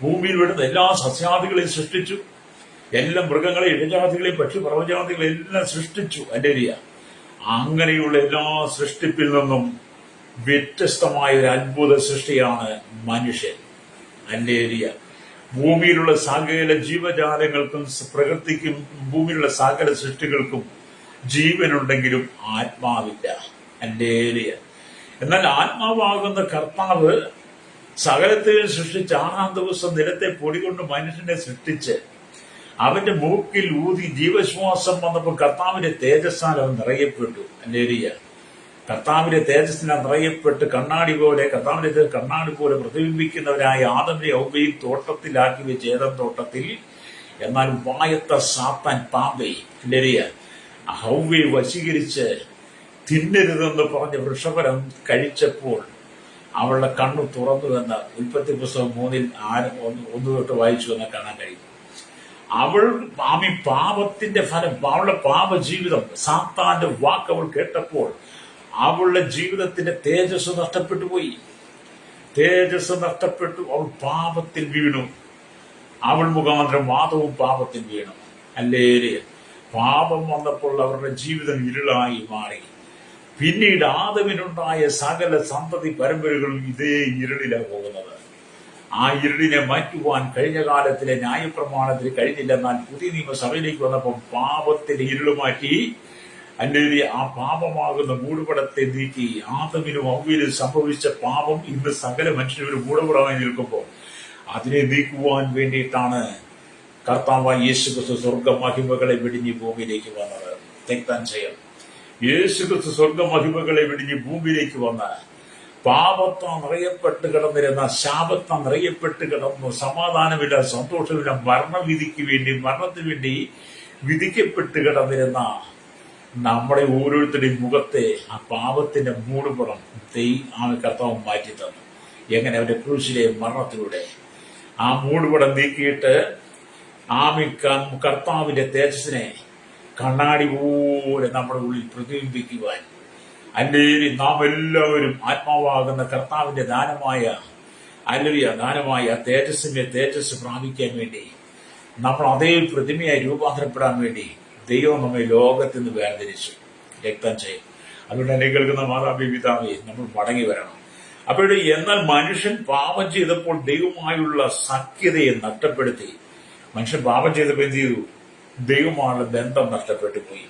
ഭൂമിയിൽ വിടുന്ന എല്ലാ സസ്യാദികളെയും സൃഷ്ടിച്ചു, എല്ലാ മൃഗങ്ങളെയും, ഇഴജാതികളെയും, പക്ഷി പർവ്വജാതികളെയും എല്ലാം സൃഷ്ടിച്ചു. അല്ലേലിയ. അങ്ങനെയുള്ള എല്ലാ സൃഷ്ടിപ്പിൽ നിന്നും വ്യത്യസ്തമായ ഒരു അത്ഭുത സൃഷ്ടിയാണ് മനുഷ്യൻ. അല്ലേലിയ. ഭൂമിയിലുള്ള സകല ജീവജാലങ്ങൾക്കും പ്രകൃതിക്കും ഭൂമിയിലുള്ള സകല സൃഷ്ടികൾക്കും ജീവനുണ്ടെങ്കിലും ആത്മാവില്ല. അല്ലേലിയ. എന്നാൽ ആത്മാവാകുന്ന കർത്താവ് സകലത്തെയും സൃഷ്ടിച്ച് 6-ാം ദിവസം നിലത്തെ പൊടികൊണ്ട് മനുഷ്യനെ സൃഷ്ടിച്ച് അവന്റെ മൂക്കിൽ ഊതി ജീവശ്വാസം വന്നപ്പോൾ കർത്താവിന്റെ തേജസ്സാൽ അവൻ നിറയപ്പെട്ടു. അല്ലേലിയ. കർത്താവിന്റെ തേജസ്സിനാൽ നിറയപ്പെട്ട് കർത്താവിന്റെ കണ്ണാടി പോലെ പ്രതിബിംബിക്കുന്നവരായ ആദമിനെ ഹവ്വയും തോട്ടത്തിലാക്കി വെച്ച്, ഏദൻ തോട്ടത്തിൽ. എന്നാൽ വായത്ത സാത്താൻ പാമ്പേ, അല്ലേലിയ, ഹവ്വയെ വശീകരിച്ച് തിന്നരുതെന്ന് പറഞ്ഞ വൃഷഫലം കഴിച്ചപ്പോൾ അവളുടെ കണ്ണു തുറന്നുവെന്ന് ഉൽപ്പത്തി പുസ്തകം 3-ൽ 1 തൊട്ട് വായിച്ചു എന്ന് കാണാൻ കഴിയും. അവൾ പാപത്തിന്റെ ഫലം, അവളുടെ പാപ ജീവിതം, സാത്താന്റെ വാക്ക് അവൾ കേട്ടപ്പോൾ അവളുടെ ജീവിതത്തിന്റെ തേജസ് നഷ്ടപ്പെട്ടു പോയി. തേജസ് നഷ്ടപ്പെട്ടു. അവൾ പാപത്തിൽ വീണു. അവൾ മുഖാന്തരം വാദവും പാപത്തിൽ വീണു. അല്ലേലേ. പാപം വന്നപ്പോൾ അവരുടെ ജീവിതം ഇരുളായി മാറി. പിന്നീട് ആദമിനുണ്ടായ സകല സന്തതി പരമ്പരകളും ഇതേ ഇരുളിലാണ് പോകുന്നത്. ആ ഇരുളിനെ മാറ്റുവാൻ കഴിഞ്ഞ കാലത്തിലെ ന്യായപ്രമാണത്തിന് കഴിഞ്ഞില്ലെന്നാൽ പുതിയ നിയമസഭയിലേക്ക് വന്നപ്പോൾ പാപത്തിന്റെ ഇരുള് മാറ്റി, അല്ലെങ്കിൽ ആ പാപമാകുന്ന മൂടുപടത്തെ നീക്കി. ആദമിനും ഹവ്വയിലും സംഭവിച്ച പാപം ഇന്ന് സകല മനുഷ്യരും മൂടുപടമായി നിൽക്കുമ്പോൾ അതിനെ നീക്കുവാൻ വേണ്ടിയിട്ടാണ് കർത്താവായ യേശുക്രിസ്തു സ്വർഗമഹിമകളെ വെടിഞ്ഞ് ഭൂമിയിലേക്ക് വന്നത്. തെക്താൻ ചെയ്യാം, യേശുക്രിസ്തു സ്വർഗമഹിമകളെ വെടിഞ്ഞ് ഭൂമിയിലേക്ക് വന്ന് പാപത്താൽ നിറയപ്പെട്ട് കിടന്നിരുന്ന, ശാപത്താൽ നിറയപ്പെട്ട് കിടന്നു, സമാധാനമില്ല, സന്തോഷമില്ല, മരണത്തിന് വേണ്ടി വിധിക്കപ്പെട്ട് കിടന്നിരുന്ന നമ്മുടെ ഓരോരുത്തരുടെയും മുഖത്തെ ആ പാപത്തിന്റെ മൂടുപടം കർത്താവ് മാറ്റി തന്നു. എങ്ങനെ? അവന്റെ ക്രൂശിലെ മരണത്തിലൂടെ ആ മൂടുപടം നീക്കിയിട്ട് കർത്താവിന്റെ തേജസ്സിനെ കണ്ണാടി പോലെ നമ്മുടെ ഉള്ളിൽ പ്രതിബിംബിക്കുവാൻ, അല്ലെങ്കിൽ നാം എല്ലാവരും ആത്മാവാകുന്ന കർത്താവിന്റെ ദാനമായ തേജസ് പ്രാപിക്കാൻ വേണ്ടി, നമ്മൾ അതേ പ്രതിമയായി രൂപാന്തരപ്പെടാൻ വേണ്ടി ദൈവം നമ്മെ ലോകത്തിൽ നിന്ന് വേർതിരിച്ചു. രക്തം ചെയ്യും. അതുകൊണ്ട് എന്നെ കേൾക്കുന്ന മാതാപി പിതാവേ, നമ്മൾ മടങ്ങി വരണം. അപ്പോൾ എന്നാൽ മനുഷ്യൻ പാപം ചെയ്തപ്പോൾ ദൈവമായുള്ള സഖ്യതയെ നഷ്ടപ്പെടുത്തി. മനുഷ്യൻ പാപം ചെയ്തപ്പോൾ എന്ത് ചെയ്തു? ദൈവമായുള്ള ബന്ധം നഷ്ടപ്പെട്ടു പോയി.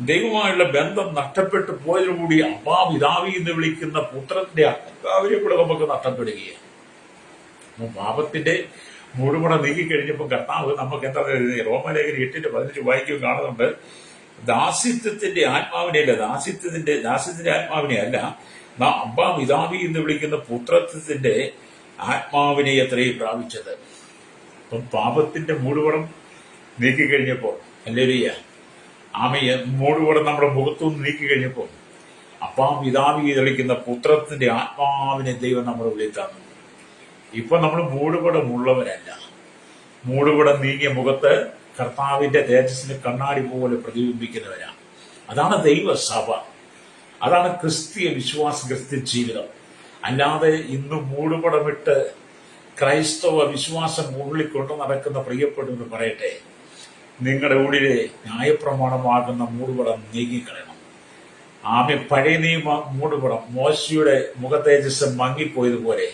ദൈവമായുള്ള ബന്ധം നഷ്ടപ്പെട്ടു പോയതോടുകൂടി അപ്പാ പിതാവി എന്ന് വിളിക്കുന്ന പുത്രന്റെ അഹങ്കാരയെ കൂടെ നമുക്ക് നഷ്ടപ്പെടുകയാണ്. അപ്പൊ പാപത്തിന്റെ മൂടുപടം നീക്കിക്കഴിഞ്ഞപ്പോൾ കർത്താവ് നമുക്ക് എന്താ റോമലേഖനം 8:15 വായിക്കും കാണുന്നുണ്ട്. ദാസ്യത്വത്തിന്റെ ആത്മാവിനെയല്ല, ദാസ്യത്തിന്റെ ആത്മാവിനെ അല്ല, അബ്ബാ പിതാവി എന്ന് വിളിക്കുന്ന പുത്രത്വത്തിന്റെ ആത്മാവിനെ എത്രയും പ്രാപിച്ചത്. അപ്പം പാപത്തിന്റെ മൂടുപടം നീക്കിക്കഴിഞ്ഞപ്പോൾ, ഹല്ലേലൂയ, മൂടുപടം നമ്മുടെ മുഖത്തുനിന്ന് നീക്കിക്കഴിഞ്ഞപ്പോൾ അപ്പാ പിതാവി എന്ന് വിളിക്കുന്ന പുത്രത്തിന്റെ ആത്മാവിനെ ദൈവം നമ്മുടെ ഉള്ളിൽ തന്നു. ഇപ്പൊ നമ്മൾ മൂടുപടമുള്ളവരല്ല. മൂടുപടം നീങ്ങിയ മുഖത്ത് കർത്താവിന്റെ തേജസ്സിന് കണ്ണാടി പോലെ പ്രതിബിംബിക്കുന്നവരാണ്. അതാണ് ദൈവസഭ, അതാണ് ക്രിസ്തീയ വിശ്വാസം, ക്രിസ്ത്യ ജീവിതം. അല്ലാതെ ഇന്ന് മൂടുപടമിട്ട് ക്രൈസ്തവ വിശ്വാസം മുകളിൽ കൊണ്ടു നടക്കുന്ന പ്രിയപ്പെട്ടവർ പറയട്ടെ, നിങ്ങളുടെ ഉള്ളിലെ ന്യായപ്രമാണമാകുന്ന മൂടുപടം നീങ്ങിക്കളയണം. പഴയ നിയമ മൂടുപടം മോശയുടെ മുഖ തേജസ് മങ്ങിപ്പോയതുപോലെ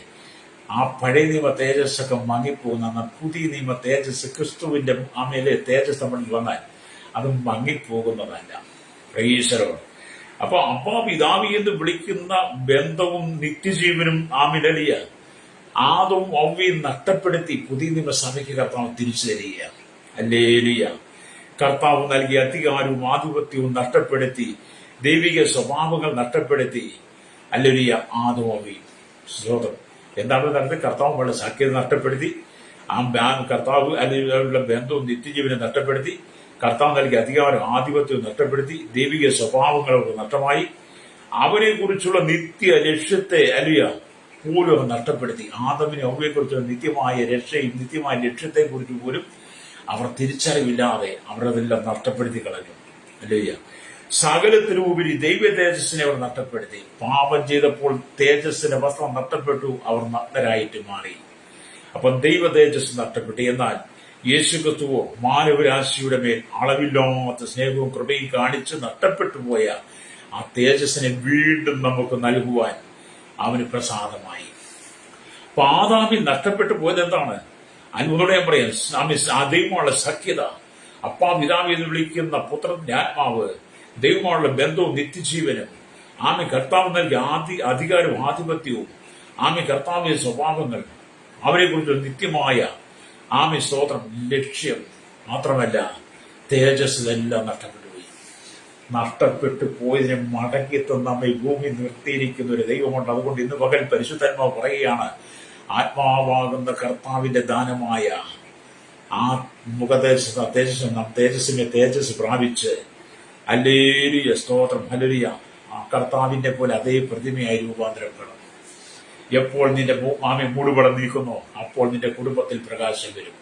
ആ പഴയ നിയമ തേജസ്സൊക്കെ മങ്ങിപ്പോകുന്ന പുതിയ നിയമ തേജസ്, ക്രിസ്തുവിന്റെ ആമയിലെ തേജസ് നമ്മളിൽ വന്നാൽ അത് മങ്ങിപ്പോകുന്നതല്ല. പ്രൈസലോർഡ്. അപ്പൊ അപ്പാ പിതാവി എന്ന് വിളിക്കുന്ന ബന്ധവും നിത്യജീവനും ആമിലലിയ ആദവും ഹവ്വയും നഷ്ടപ്പെടുത്തി പുതിയ നിയമസഭയ്ക്ക് കർത്താവ് തിരിച്ചു തരികയാണ്. ഹല്ലേലൂയ. കർത്താവ് നൽകിയ അധികാരവും ആധിപത്യവും നഷ്ടപ്പെടുത്തി, ദൈവിക സ്വഭാവങ്ങൾ നഷ്ടപ്പെടുത്തി. ഹല്ലേലൂയ. ആദവും ഹവ്വയും സ്തോത്രം. എന്താണ് നടന്നത്? കർത്താവുമായുള്ള സഖ്യത നഷ്ടപ്പെടുത്തി, കർത്താവ് അല്ലെങ്കിൽ ബന്ധവും നിത്യജീവനെ നഷ്ടപ്പെടുത്തി, കർത്താവ് നൽകിയ അധികാരം ആധിപത്യവും നഷ്ടപ്പെടുത്തി, ദൈവിക സ്വഭാവങ്ങളൊക്കെ നഷ്ടമായി, അവനെ കുറിച്ചുള്ള നിത്യ ലക്ഷ്യത്തെ പോലും നഷ്ടപ്പെടുത്തി. ആദമിനെ ഹവ്വയെക്കുറിച്ചുള്ള നിത്യമായ രക്ഷയും നിത്യമായ ലക്ഷ്യത്തെ കുറിച്ച് പോലും അവർ തിരിച്ചറിവില്ലാതെ അവരതെല്ലാം നഷ്ടപ്പെടുത്തി കളഞ്ഞു. ഹല്ലേലൂയ. സകലത്തിനുപരി ദൈവ തേജസ്സിനെ അവർ നഷ്ടപ്പെടുത്തി. പാപം ചെയ്തപ്പോൾ തേജസ്സിന്റെ വസ്ത്രം നഷ്ടപ്പെട്ടു, അവർ നഗ്നരായിട്ട് മാറി. അപ്പം ദൈവ തേജസ് നഷ്ടപ്പെട്ടു. എന്നാൽ യേശുക്രിസ്തുവോ മാനവരാശിയുടെ മേൽ അളവില്ലാത്ത സ്നേഹവും കൃപയും കാണിച്ച് നഷ്ടപ്പെട്ടു പോയ ആ തേജസ്സിനെ വീണ്ടും നമുക്ക് നൽകുവാൻ അവന് പ്രസാദമായി. അപ്പൊ ആദാമിൽ നഷ്ടപ്പെട്ടു പോയത് എന്താണ്? അത്ഭുതം ഞാൻ പറയാം. ദൈവമുള്ള സഖ്യത, അപ്പാ പിതാവി എന്ന് വിളിക്കുന്ന പുത്രന്റെ ആത്മാവ്, ദൈവമുള്ള ബന്ധവും നിത്യജീവനും, കർത്താവ് നൽകിയ അധികാരവും ആധിപത്യവും, കർത്താവിന്റെ സ്വഭാവങ്ങൾ, അവരെ കുറിച്ച് നിത്യമായ സ്തോത്രം, ലക്ഷ്യം മാത്രമല്ല തേജസ് ഇതെല്ലാം നഷ്ടപ്പെട്ടു പോയതിനെ മടക്കിയെത്തുന്ന നമ്മെ ഭൂമി നിർത്തിയിരിക്കുന്ന ഒരു ദൈവമുണ്ട്. അതുകൊണ്ട് ഇന്ന് പകൽ പരിശുദ്ധാത്മാവ് പറയുകയാണ്, ആത്മാവാകുന്ന കർത്താവിന്റെ ദാനമായ ആ തേജസ്സിനെ തേജസ് പ്രാപിച്ച് ഹല്ലേലൂയ സ്തോത്രം, ഹല്ലേലൂയ, ആ കർത്താവിന്റെ പോലെ അതേ പ്രതിമയായി രൂപാന്തരപ്പെടണം. എപ്പോൾ നിന്റെ മൂടുപടം നീക്കുന്നു അപ്പോൾ നിന്റെ കുടുംബത്തിൽ പ്രകാശം വരും.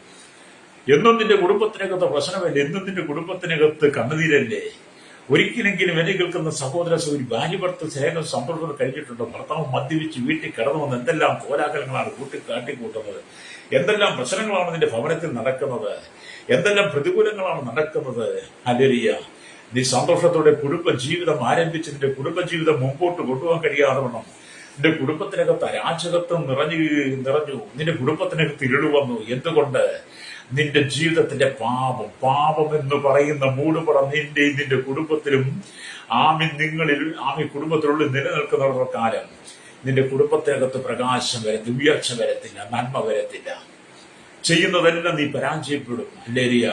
എന്നും നിന്റെ കുടുംബത്തിനകത്ത് പ്രശ്നമല്ലേ? എന്നും നിന്റെ കുടുംബത്തിനകത്ത് കണ്ണുനീരല്ലേ? ഒരിക്കലെങ്കിലും എന്നെ കേൾക്കുന്ന സഹോദര സഹോദരി, ഭാര്യ ഭർത്ത സ്നേഹം സമ്പർക്കം കഴിഞ്ഞിട്ടുണ്ടോ? ഭർത്താവ് മദ്യപിച്ച് വീട്ടിൽ കിടന്നു വന്ന് എന്തെല്ലാം കോലാഹലങ്ങളാണ് കാട്ടിക്കൂട്ടുന്നത്, എന്തെല്ലാം പ്രശ്നങ്ങളാണ് നിന്റെ ഭവനത്തിൽ നടക്കുന്നത്, എന്തെല്ലാം പ്രതികൂലങ്ങളാണ് നടക്കുന്നത്. ഹല്ലേലൂയ. നീ സന്തോഷത്തോടെ കുടുംബജീവിതം ആരംഭിച്ച് നിന്റെ കുടുംബജീവിതം മുമ്പോട്ട് കൊണ്ടുപോകാൻ കഴിയാതെ വണ്ണം നിന്റെ കുടുംബത്തിനകത്ത് അരാജകത്വം നിറഞ്ഞു നിന്റെ കുടുംബത്തിനകത്ത് ഇരുള് വന്നു. എന്തുകൊണ്ട്? നിന്റെ ജീവിതത്തിന്റെ പാപം എന്ന് പറയുന്ന മൂടുപടം നിന്റെ കുടുംബത്തിലും നിങ്ങളിൽ കുടുംബത്തിലുള്ള നിലനിൽക്കുന്ന കാലം നിന്റെ കുടുംബത്തിനകത്ത് പ്രകാശം വരത്തില്ല, ഉയർച്ച വരത്തില്ല, നന്മ വരത്തില്ല. ചെയ്യുന്നതെല്ലാം നീ പരാജയപ്പെടും. അല്ലേരിയ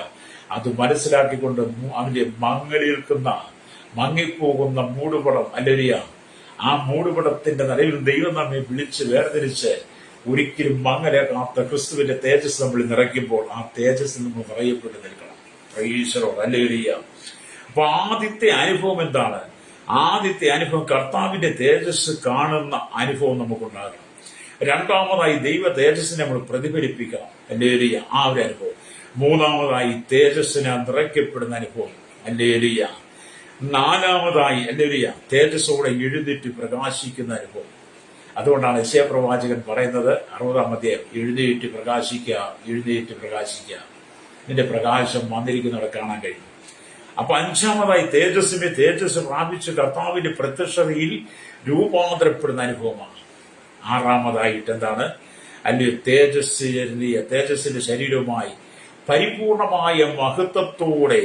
അത് മനസ്സിലാക്കിക്കൊണ്ട് അവന്റെ മങ്ങിപ്പോകുന്ന മൂടുപടം, അല്ലേരിയ ആ മൂടുപടത്തിന്റെ നിലവിൽ ദൈവം നമ്മെ വിളിച്ച് വേർതിരിച്ച് ഒരിക്കലും മങ്ങലേക്കാത്ത ക്രിസ്തുവിന്റെ തേജസ് നമ്മൾ നിറയ്ക്കുമ്പോൾ ആ തേജസ് നമ്മൾ പറയപ്പെട്ട് നിൽക്കണം. ഈശ്വരോ, അല്ലേരിയ. അപ്പൊ ആദ്യത്തെ അനുഭവം എന്താണ്? ആദ്യത്തെ അനുഭവം കർത്താവിന്റെ തേജസ് കാണുന്ന അനുഭവം നമുക്കുണ്ടാകണം. രണ്ടാമതായി ദൈവ തേജസ്സിനെ നമ്മൾ പ്രതിഫലിപ്പിക്കണം. അല്ലേലിയ, ആ ഒരു അനുഭവം. മൂന്നാമതായി തേജസ്സിനെ നിറയ്ക്കപ്പെടുന്ന അനുഭവം. അല്ലേലിയ. നാലാമതായി അല്ലേലിയ തേജസ്സോടെ എഴുന്നേറ്റ് പ്രകാശിക്കുന്ന അനുഭവം. അതുകൊണ്ടാണ് യെശയ്യാ പ്രവാചകൻ പറയുന്നത് 60-ാം അധ്യായം, എഴുന്നേറ്റ് പ്രകാശിക്കുക, നിന്റെ പ്രകാശം വന്നിരിക്കുന്നവിടെ കാണാൻ കഴിയും. അപ്പൊ അഞ്ചാമതായി തേജസ് പ്രാപിച്ച് കർത്താവിന്റെ പ്രത്യക്ഷതയിൽ രൂപാന്തരപ്പെടുന്ന അനുഭവമാണ്. ആറാമതായിട്ട് എന്താണ്? അല്ലെങ്കിൽ തേജസ്സിന്റെ ശരീരവുമായി പരിപൂർണമായ മഹത്വത്തോടെ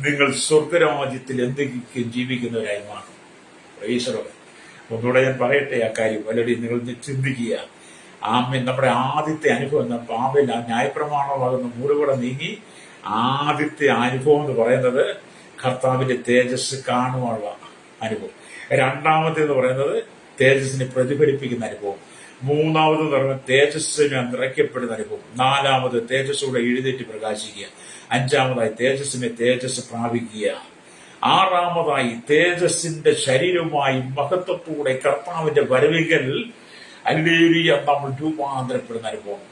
നിങ്ങൾ സ്വർഗരാജ്യത്തിൽ എന്തെങ്കിലും ജീവിക്കുന്നവരായി മാറും. ഈശ്വരൻ, ഒന്നുകൂടെ ഞാൻ പറയട്ടെ ആ കാര്യം. അല്ലെങ്കിൽ നിങ്ങൾ ചിന്തിക്കുക. നമ്മുടെ ആദ്യത്തെ അനുഭവം പാമ്പിൽ ന്യായപ്രമാണമാകുന്ന മൂടുപടം നീങ്ങി ആദ്യത്തെ അനുഭവം എന്ന് പറയുന്നത് കർത്താവിന്റെ തേജസ് കാണുവാനുള്ള അനുഭവം. രണ്ടാമത്തേന്ന് പറയുന്നത് തേജസ്സിനെ പ്രതിഫലിപ്പിക്കുന്ന അനുഭവം. മൂന്നാമത് പറയുന്നത് തേജസ്സിനെ നിറയ്ക്കപ്പെടുന്ന അനുഭവം. നാലാമത് തേജസ്സോടെ എഴുന്നേറ്റ് പ്രകാശിക്കുക. അഞ്ചാമതായി തേജസ് പ്രാപിക്കുക. ആറാമതായി തേജസ്സിന്റെ ശരീരവുമായി മഹത്വത്തോടെ കർത്താവിന്റെ വരവികൽ അല്ലേലൂയ നമ്മൾ രൂപാന്തരപ്പെടുന്ന അനുഭവം.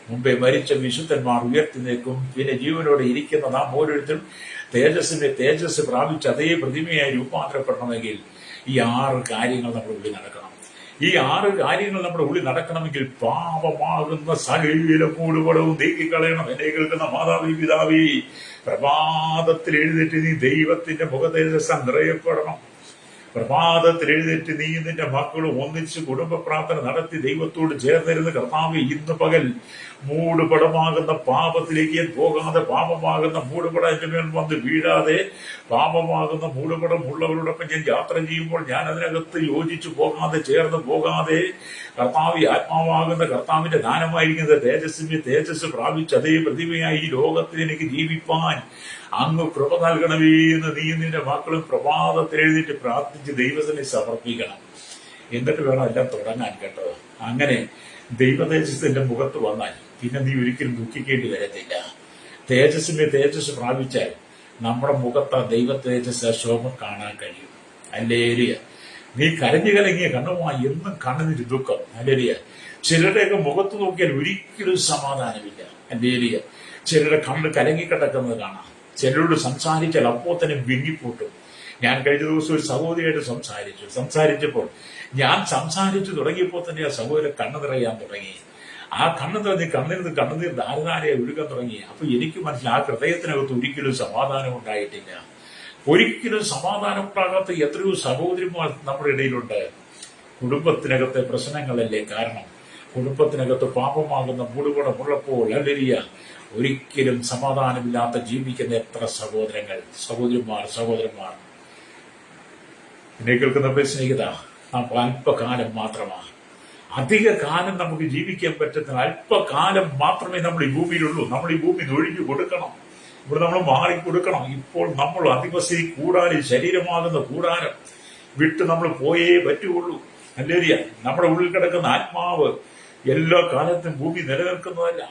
മുമ്പേ മരിച്ച വിശുദ്ധന്മാർ ഉയർത്തി നിൽക്കും. പിന്നെ ജീവനോടെ ഇരിക്കുന്ന നാം ഓരോരുത്തരും തേജസ് പ്രാപിച്ച് അതേ പ്രതിമയായി രൂപാന്തരപ്പെടണമെങ്കിൽ ഈ 6 കാര്യങ്ങൾ നമ്മുടെ ഉള്ളിൽ നടക്കണം. ഈ 6 കാര്യങ്ങൾ നമ്മുടെ ഉള്ളിൽ നടക്കണമെങ്കിൽ പാപമാകുന്ന സകല മൂടുപടവും നീക്കിക്കളയണം. എന്നെ കേൾക്കുന്ന മാതാവി പിതാവി, പ്രഭാതത്തിൽ എഴുന്നേറ്റ് നീ ദൈവത്തിന്റെ മുഖതേജസ് നിറയപ്പെടണം. പ്രഭാതത്തിൽ എഴുന്നേറ്റ് നീ നിന്റെ മക്കളും ഒന്നിച്ച് കുടുംബ പ്രാർത്ഥന നടത്തി ദൈവത്തോട് ചേർന്നിരുന്ന് കർത്താവേ, ഇന്ന് പകൽ മൂടുപടമാകുന്ന പാപത്തിലേക്ക് ഞാൻ പോകാതെ, പാപമാകുന്ന മൂടുപടം എന്റെ മേൽ വന്ന് വീഴാതെ, പാപമാകുന്ന മൂടുപടം ഉള്ളവരോടൊപ്പം ഞാൻ യാത്ര ചെയ്യുമ്പോൾ ഞാൻ അതിനകത്ത് യോജിച്ചു പോകാതെ, ചേർന്ന് പോകാതെ, കർത്താവ് ആത്മാവാകുന്ന കർത്താവിന്റെ ദാനമായിരിക്കുന്ന തേജസ് പ്രാപിച്ച് അതേ പ്രതിമയായി ഈ ലോകത്തിൽ എനിക്ക് ജീവിപ്പാൻ അങ്ങ് കൃപ നൽകണമേ എന്ന് നീ നിന്റെ മക്കളും പ്രഭാതത്തിൽ എഴുതിയിട്ട് പ്രാർത്ഥിച്ച് ദൈവത്തിനെ സമർപ്പിക്കണം. എന്നിട്ട് വേണം എല്ലാം തുടങ്ങാൻ, കേട്ടോ. അങ്ങനെ ദൈവതേജസ്സിന്റെ മുഖത്ത് വന്നാൽ പിന്നെ നീ ഒരിക്കലും ദുഃഖിക്കേണ്ടി വരത്തില്ല. തേജസ് പ്രാപിച്ചാൽ നമ്മുടെ മുഖത്ത് ആ ദൈവ തേജസ് ശോഭ കാണാൻ കഴിയും. അല്ലേരിയ. നീ കരഞ്ഞു കലങ്ങിയ കണ്ണുമായി എന്നും കണ്ണുനീര് ദുഃഖം. അല്ലേരിയ. ചിലരുടെയൊക്കെ മുഖത്ത് നോക്കിയാൽ ഒരിക്കലും സമാധാനമില്ല. അല്ലേരിയ. ചിലരുടെ കണ്ണ് കലങ്ങിക്കിടക്കുന്നത് കാണാം. ചിലരോട് സംസാരിച്ചാൽ അപ്പോൾ തന്നെ വിങ്ങിപ്പോട്ടും. ഞാൻ കഴിഞ്ഞ ദിവസം ഒരു സഹോദരിയായിട്ട് സംസാരിച്ചപ്പോൾ ഞാൻ സംസാരിച്ചു തുടങ്ങിയപ്പോൾ തന്നെ ആ സഹോദരൻ കണ്ണു നിറയാൻ തുടങ്ങി. ആ കണ്ണു നിറഞ്ഞ് കണ്ണുനീർ ധാരധാരയെ ഒഴുകാൻ തുടങ്ങി. അപ്പൊ എനിക്ക് മനസ്സിലായി ആ ഹൃദയത്തിനകത്ത് ഒരിക്കലും സമാധാനം ഉണ്ടായിട്ടില്ല. ഒരിക്കലും സമാധാനം ഉണ്ടാകാത്ത എത്രയോ സഹോദരിമാർ നമ്മുടെ ഇടയിലുണ്ട്. കുടുംബത്തിനകത്തെ പ്രശ്നങ്ങളല്ലേ കാരണം. കുടുംബത്തിനകത്ത് പാപമാകുന്ന മൂടുപടമുള്ളപ്പോൾ അല്ലരിയ ഒരിക്കലും സമാധാനമില്ലാത്ത ജീവിക്കുന്ന എത്ര സഹോദരന്മാർ എന്നെ കേൾക്കുന്ന സ്നേഹിത, നമ്മൾ അല്പകാലം മാത്രമാണ്. അധിക കാലം നമുക്ക് ജീവിക്കാൻ പറ്റുന്ന അല്പകാലം മാത്രമേ നമ്മൾ ഈ ഭൂമിയിലുള്ളൂ. നമ്മൾ ഈ ഭൂമി ഒഴിഞ്ഞു കൊടുക്കണം. ഇവിടെ നമ്മൾ മാറിക്കൊടുക്കണം. ഇപ്പോൾ നമ്മൾ അധിവസി കൂടാരം, ശരീരമാകുന്ന കൂടാരം വിട്ട് നമ്മൾ പോയേ പറ്റുള്ളൂ. അല്ലേരിയ. നമ്മുടെ ഉള്ളിൽ കിടക്കുന്ന ആത്മാവ് എല്ലാ കാലത്തും ഭൂമി നിലനിൽക്കുന്നതല്ല.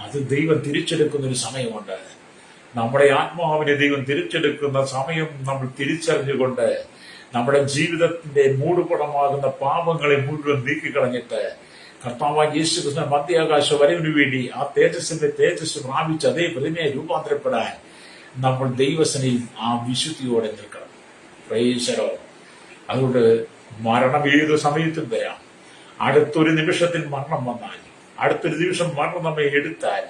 അത് ദൈവം തിരിച്ചെടുക്കുന്ന ഒരു സമയമുണ്ട്. നമ്മുടെ ആത്മാവിനെ ദൈവം തിരിച്ചെടുക്കുന്ന സമയം നമ്മൾ തിരിച്ചറിഞ്ഞുകൊണ്ട് നമ്മുടെ ജീവിതത്തിന്റെ മൂടുപടമാകുന്ന പാപങ്ങളെ മുഴുവൻ നീക്കിക്കളഞ്ഞിട്ട് കർത്താവായ യേശുക്രിസ്തു മധ്യാകാശ വരവിനു വേണ്ടി ആ തേജസ് പ്രാപിച്ച് അതേ പ്രതിമയെ രൂപാന്തരപ്പെടാൻ നമ്മൾ ദൈവസനയിൽ ആ വിശുദ്ധിയോടെ നിൽക്കണം. പ്രൈസരോ. അതുകൊണ്ട് മരണം ഏത് സമയത്തും വരാം. അടുത്തൊരു നിമിഷത്തിൽ മരണം വന്നാൽ, അടുത്തൊരു നിമിഷം മരണം നമ്മെ എടുത്താൽ